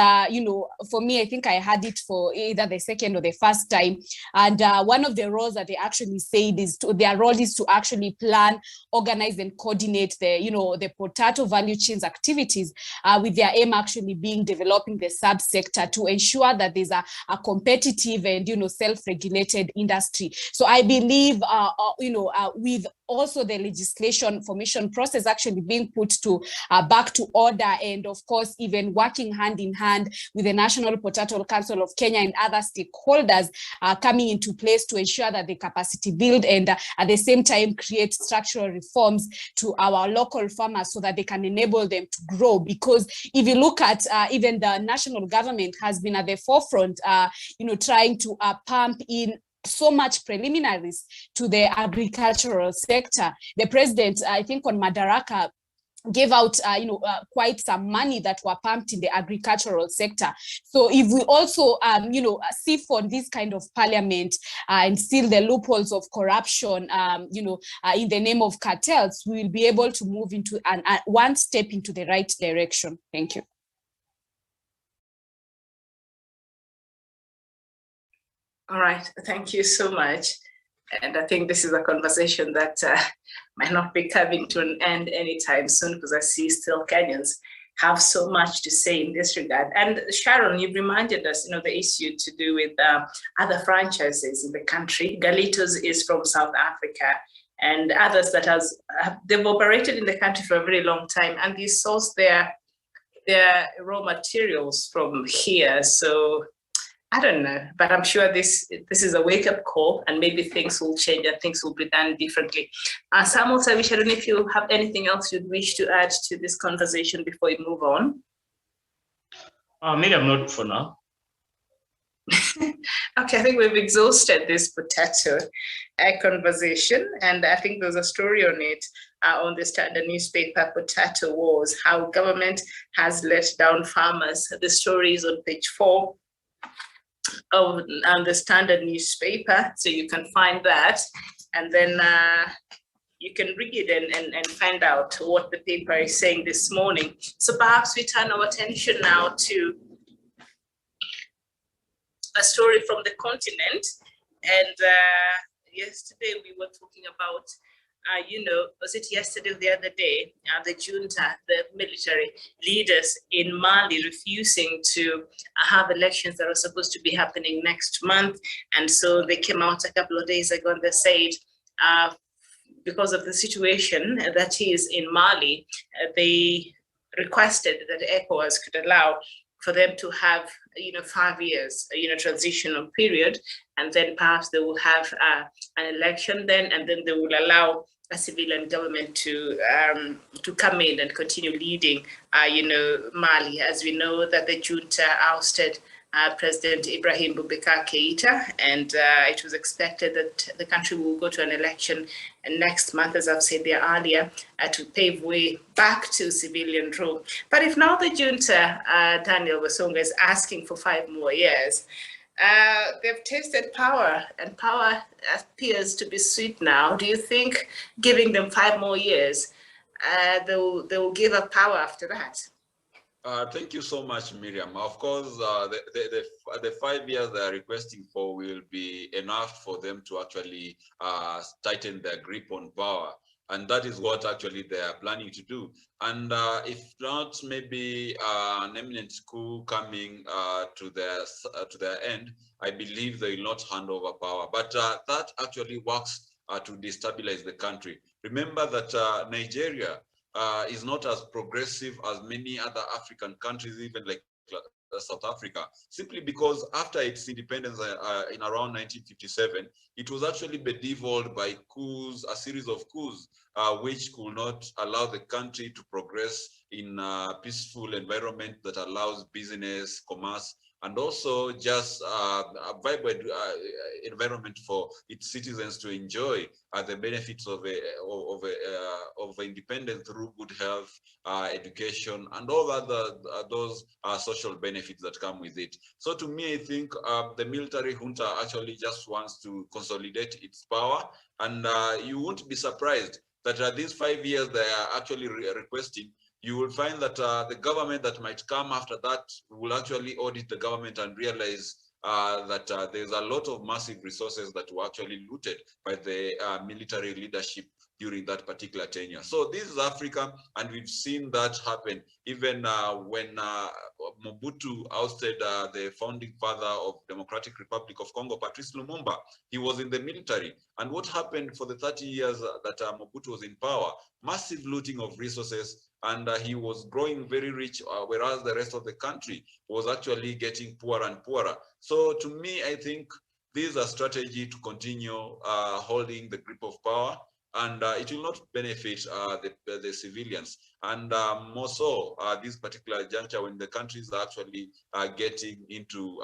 for me, I think I had it for either the second or the first time. And one of the roles that they actually said is their role is to actually plan, organize, and coordinate the potato value chains activities, with their aim actually being developing the subsector to ensure that there's a competitive and self-regulated industry. So I believe with also the legislation formation process actually being put to back to order, and of course even working hand in hand with the National Potato Council of Kenya and other stakeholders coming into place to ensure that the capacity build and at the same time create structural reforms to our local farmers so that they can enable them to grow. Because if you look at even the national government has been at the forefront, trying to pump in so much preliminaries to the agricultural sector. The president, I think on Madaraka, gave out quite some money that were pumped in the agricultural sector. So if we also sift on this kind of parliament and seal the loopholes of corruption in the name of cartels, we will be able to move into one step into the right direction. Thank you. All right, thank you so much. And I think this is a conversation that might not be coming to an end anytime soon, because I see still Kenyans have so much to say in this regard. And Sharon, you've reminded us, the issue to do with other franchises in the country. Galitos is from South Africa, and others that they've operated in the country for a very long time, and they source their raw materials from here. So I don't know, but I'm sure this is a wake-up call, and maybe things will change and things will be done differently. Samuel Tawish, I don't know if you have anything else you'd wish to add to this conversation before we move on. Maybe I'm not for now. Okay, I think we've exhausted this potato conversation, and I think there's a story on it on the Standard newspaper, Potato Wars, how government has let down farmers. The story is on page 4 of the Standard newspaper, so you can find that, and then you can read it and find out what the paper is saying this morning. So perhaps we turn our attention now to a story from the continent. And yesterday we were talking about, was it yesterday or the other day, the junta, the military leaders in Mali refusing to have elections that are supposed to be happening next month. And so they came out a couple of days ago and they said, because of the situation that is in Mali, they requested that ECOWAS could allow for them to have 5 years, transitional period, and then perhaps they will have an election then, and then they will allow a civilian government to come in and continue leading, Mali. As we know that the junta ousted President Ibrahim Boubacar Keïta, and it was expected that the country will go to an election next month, as I've said there earlier, to pave way back to civilian rule. But if now the junta, Daniel Wasonga, is asking for 5 more years, they've tasted power, and power appears to be sweet now. Do you think giving them 5 more years, they will give up power after that? Thank you so much, Miriam. Of course, the 5 years they are requesting for will be enough for them to actually tighten their grip on power. And that is what actually they are planning to do. And if not, maybe an imminent coup coming to their end, I believe they will not hand over power. But that actually works to destabilize the country. Remember that Nigeria is not as progressive as many other African countries, even like South Africa, simply because after its independence in around 1957, it was actually bedeviled by coups, a series of coups, which could not allow the country to progress in a peaceful environment that allows business, commerce, and also just a vibrant environment for its citizens to enjoy the benefits of independence through good health, education, and all those social benefits that come with it. So to me, I think the military junta actually just wants to consolidate its power, and you won't be surprised that these 5 years they are actually requesting. You will find that the government that might come after that will actually audit the government and realize that there's a lot of massive resources that were actually looted by the military leadership during that particular tenure. So this is Africa, and we've seen that happen even when Mobutu ousted the founding father of Democratic Republic of Congo, Patrice Lumumba. He was in the military. And what happened for the 30 years that Mobutu was in power? Massive looting of resources, and he was growing very rich, whereas the rest of the country was actually getting poorer and poorer. So to me, I think this is a strategy to continue holding the grip of power, and it will not benefit the civilians. And more so, this particular juncture when the countries are actually getting into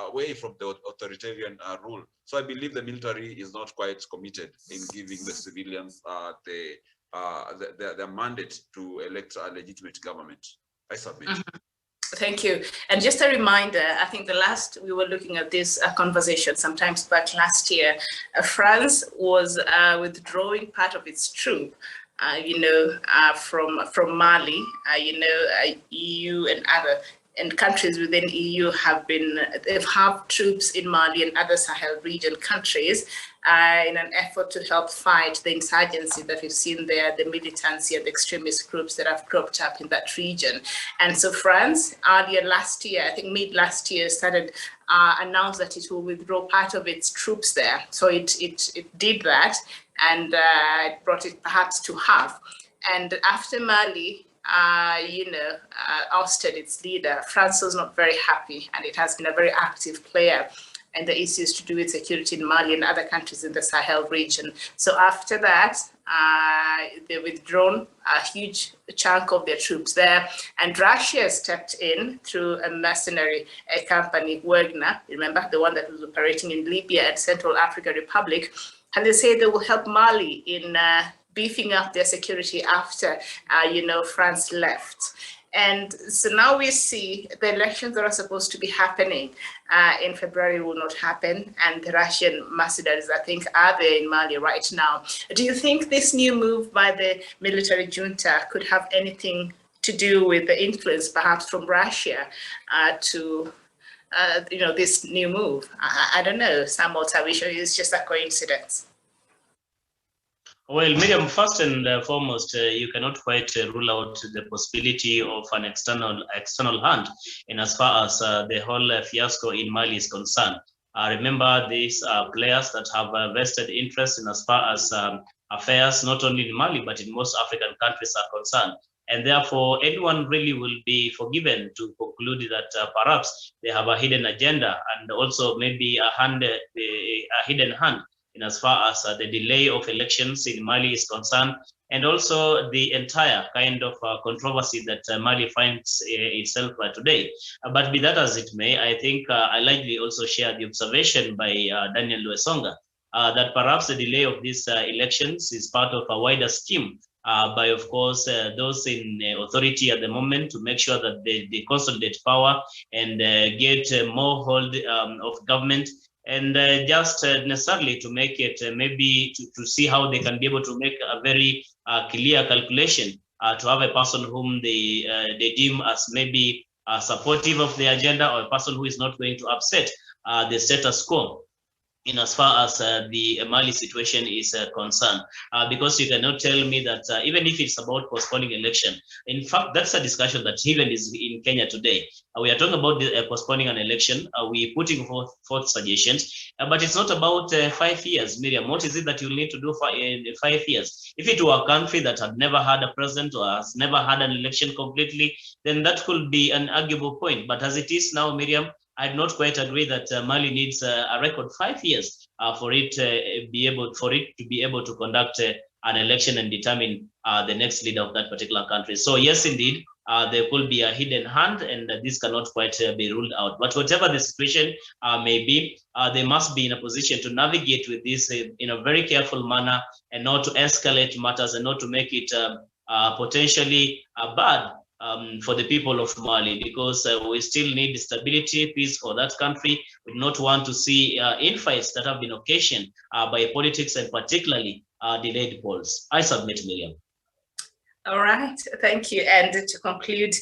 away from the authoritarian rule. So I believe the military is not quite committed in giving the civilians their mandate to elect a legitimate government. I submit. Thank you. And just a reminder, I think the last we were looking at this conversation sometimes back last year, France was withdrawing part of its troop, from Mali. EU and countries within EU have troops in Mali and other Sahel region countries. in an effort to help fight the insurgency that we've seen there, the militancy and the extremist groups that have cropped up in that region. And so France, earlier last year, I think mid last year, started announced that it will withdraw part of its troops there. So it did that, and it brought it perhaps to half. And after Mali, ousted its leader, France was not very happy, and it has been a very active player in the issues to do with security in Mali and other countries in the Sahel region. So after that, they withdrawn a huge chunk of their troops there, and Russia stepped in through a mercenary company, Wagner, remember, the one that was operating in Libya and Central African Republic, and they say they will help Mali in beefing up their security after, France left. And so now we see the elections that are supposed to be happening in February will not happen, and the Russian mercenaries, I think, are there in Mali right now. Do you think this new move by the military junta could have anything to do with the influence, perhaps from Russia, to this new move? I don't know, Samuel Tawish, it's just a coincidence. Well, Miriam, first and foremost, you cannot quite rule out the possibility of an external hand in as far as the whole fiasco in Mali is concerned. Remember, these are players that have a vested interest in as far as affairs, not only in Mali, but in most African countries are concerned. And therefore, anyone really will be forgiven to conclude that perhaps they have a hidden agenda, and also maybe a hidden hand in as far as the delay of elections in Mali is concerned, and also the entire kind of controversy that Mali finds itself today. But be that as it may, I think I likely also share the observation by Daniel Luesonga that perhaps the delay of these elections is part of a wider scheme by, of course, those in authority at the moment to make sure that they consolidate power and get more hold of government, and just necessarily to make it maybe to see how they can be able to make a very clear calculation to have a person whom they deem as maybe supportive of the agenda, or a person who is not going to upset the status quo in as far as the Mali situation is concerned, because you cannot tell me that even if it's about postponing election, in fact, that's a discussion that even is in Kenya today. We are talking about postponing an election. We're putting forth suggestions, but it's not about 5 years. Miriam, what is it that you need to do for 5 years? If it were a country that had never had a president or has never had an election completely, then that could be an arguable point. But as it is now, Miriam, I'd not quite agree that Mali needs a record 5 years for it to be able to conduct an election and determine the next leader of that particular country. So yes, indeed, there could be a hidden hand, and this cannot quite be ruled out. But whatever the situation may be, they must be in a position to navigate with this in a very careful manner, and not to escalate matters, and not to make it potentially bad for the people of Mali, because we still need stability, peace for that country. We do not want to see infights that have been occasioned by politics, and particularly delayed polls. I submit, Miriam. All right, thank you. And to conclude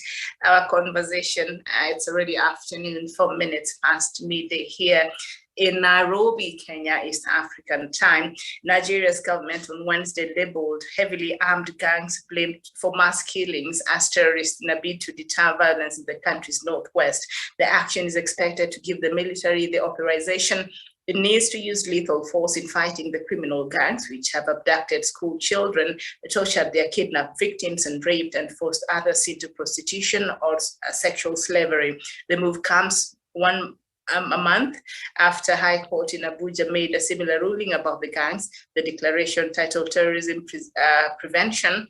our conversation, it's already afternoon, 4 minutes past midday here in Nairobi, Kenya, East African time. Nigeria's government on Wednesday labeled heavily armed gangs blamed for mass killings as terrorists in a bid to deter violence in the country's northwest. The action is expected to give the military the authorization it needs to use lethal force in fighting the criminal gangs, which have abducted school children, tortured their kidnapped victims, and raped and forced others into prostitution or sexual slavery. The move comes a month after High Court in Abuja made a similar ruling about the gangs. The declaration titled Terrorism Prevention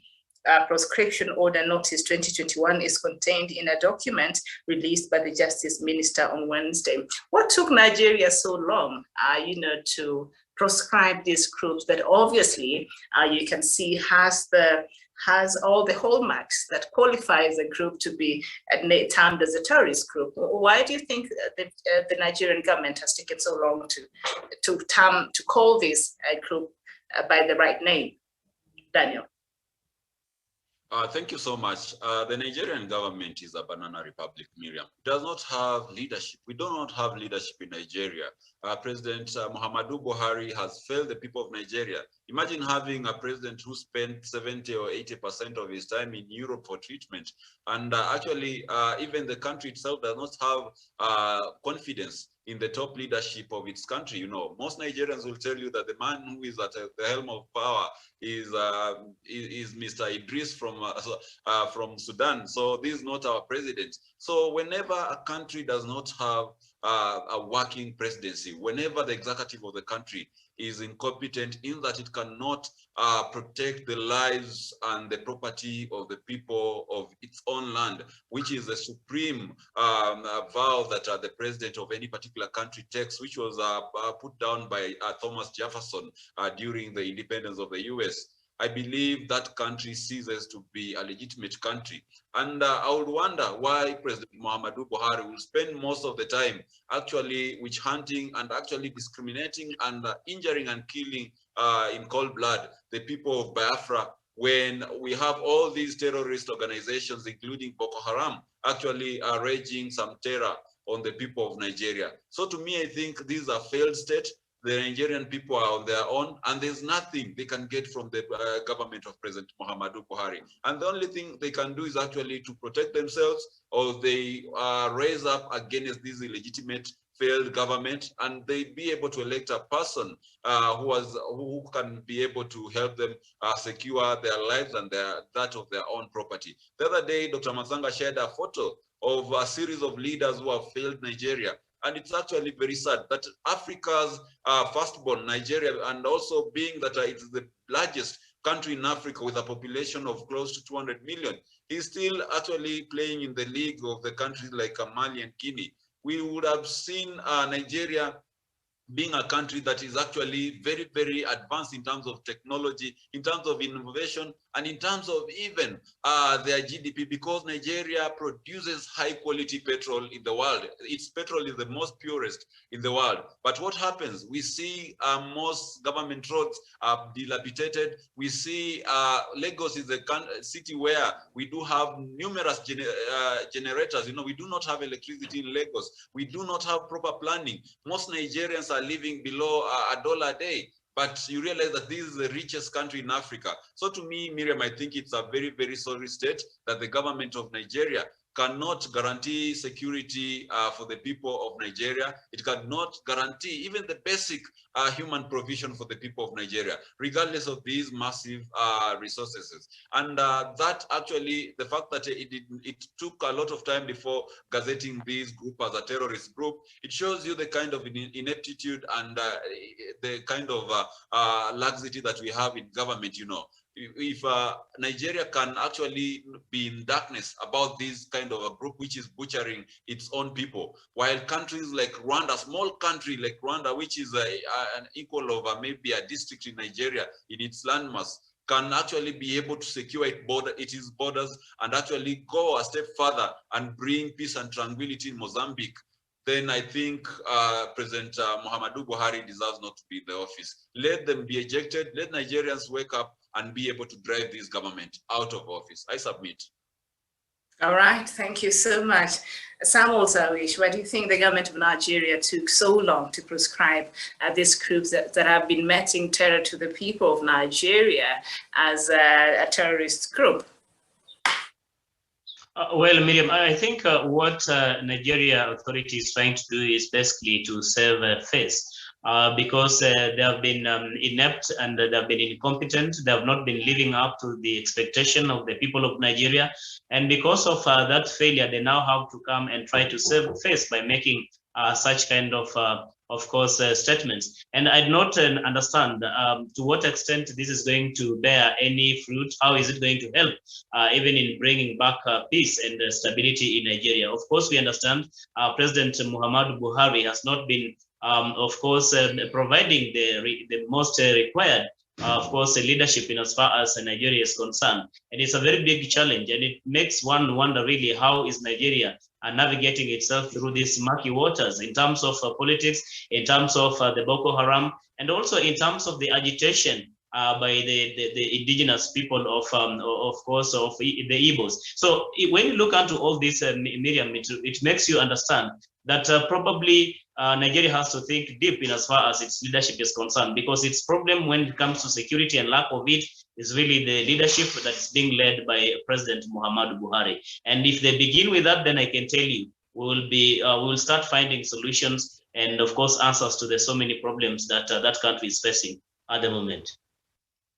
Proscription Order Notice 2021 is contained in a document released by the Justice Minister on Wednesday. What took Nigeria so long, to proscribe these groups that obviously you can see has all the hallmarks that qualifies a group to be termed as a terrorist group? Why do you think the Nigerian government has taken so long to call this group by the right name? Daniel. Thank you so much. The Nigerian government is a banana republic, Miriam. It does not have leadership. We do not have leadership in Nigeria. President Muhammadu Buhari has failed the people of Nigeria. Imagine having a president who spent 70 or 80% of his time in Europe for treatment. And actually, even the country itself does not have confidence in the top leadership of its country. You know, most Nigerians will tell you that the man who is at the helm of power is Mr. Idris from Sudan. So this is not our president. So whenever a country does not have a working presidency, whenever the executive of the country is incompetent in that it cannot protect the lives and the property of the people of its own land, which is a supreme vow that the president of any particular country takes, which was put down by Thomas Jefferson during the independence of the US. I believe that country ceases to be a legitimate country. And I would wonder why President Muhammadu Buhari will spend most of the time actually witch hunting and actually discriminating and injuring and killing in cold blood the people of Biafra, when we have all these terrorist organizations, including Boko Haram, actually raging some terror on the people of Nigeria. So to me, I think these are failed states. The Nigerian people are on their own, and there's nothing they can get from the government of President Muhammadu Buhari. And the only thing they can do is actually to protect themselves, or they raise up against this illegitimate failed government, and they be able to elect a person who can be able to help them secure their lives and that of their own property. The other day, Dr. Masanga shared a photo of a series of leaders who have failed Nigeria. And it's actually very sad that Africa's firstborn, Nigeria, and also being that it's the largest country in Africa with a population of close to 200 million, is still actually playing in the league of the countries like Mali and Guinea. We would have seen Nigeria being a country that is actually very, very advanced in terms of technology, in terms of innovation, and in terms of even their GDP, because Nigeria produces high quality petrol in the world. Its petrol is the most purest in the world. But what happens? We see most government roads are dilapidated. We see Lagos is a city where we do have numerous generators. You know, we do not have electricity in Lagos. We do not have proper planning. Most Nigerians are living below $1 a day. But you realize that this is the richest country in Africa. So to me, Miriam, I think it's a very, very sorry state that the government of Nigeria cannot guarantee security for the people of Nigeria. It cannot guarantee even the basic human provision for the people of Nigeria, regardless of these massive resources. And that actually, the fact that it took a lot of time before gazetting this group as a terrorist group, it shows you the kind of ineptitude and the kind of laxity that we have in government, you know. If Nigeria can actually be in darkness about this kind of a group which is butchering its own people, while countries like Rwanda, small country like Rwanda, which is an equal of maybe a district in Nigeria in its landmass, can actually be able to secure its borders and actually go a step further and bring peace and tranquility in Mozambique, then I think President Muhammadu Buhari deserves not to be in the office. Let them be ejected. Let Nigerians wake up and be able to drive this government out of office. I submit. All right, thank you so much. Samuel Tawish, why do you think the government of Nigeria took so long to proscribe these groups that have been meting terror to the people of Nigeria as a terrorist group? Well, Miriam, I think what Nigeria authority is trying to do is basically to save face. Because they have been inept and they have been incompetent. They have not been living up to the expectation of the people of Nigeria. And because of that failure, they now have to come and try to save face by making such kind of course, statements. And I do not understand to what extent this is going to bear any fruit. How is it going to help even in bringing back peace and stability in Nigeria? Of course, we understand President Muhammadu Buhari has not been of course, providing the most required, of course, leadership in as far as Nigeria is concerned. And it's a very big challenge, and it makes one wonder really how is Nigeria navigating itself through these murky waters in terms of politics, in terms of the Boko Haram, and also in terms of the agitation by the indigenous people of course, of the Igbos. So when you look into all this, Miriam, it makes you understand that probably Nigeria has to think deep in as far as its leadership is concerned, because its problem when it comes to security and lack of it is really the leadership that is being led by President Muhammadu Buhari. And if they begin with that, then I can tell you we will start finding solutions and of course answers to the so many problems that that country is facing at the moment.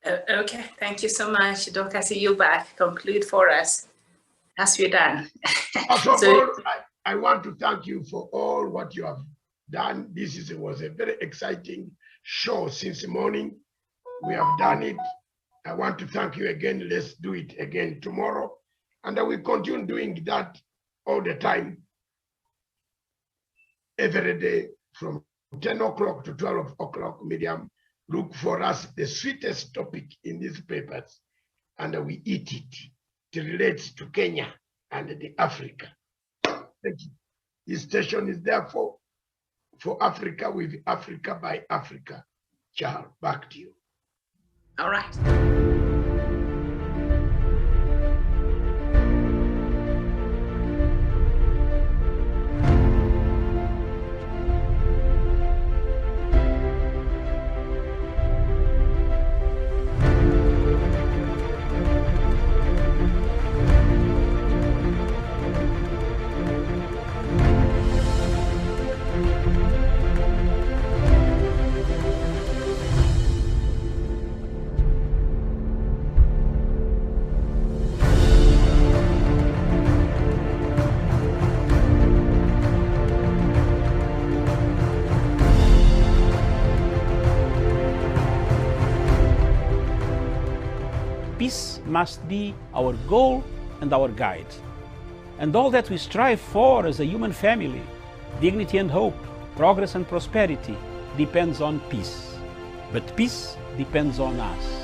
Okay, thank you so much. Dr. See you back. Conclude for us as we're done. I want to thank you for all what you have done. This was a very exciting show since the morning. We have done it. I want to thank you again. Let's do it again tomorrow. And I will continue doing that all the time, every day from 10 o'clock to 12 o'clock, Miriam. Look for us the sweetest topic in these papers, and we eat it. It relates to Kenya and the Africa. Thank you. This station is there for Africa, with Africa by Africa. Charles, back to you. All right. Peace must be our goal and our guide. And all that we strive for as a human family, dignity and hope, progress and prosperity, depends on peace. But peace depends on us.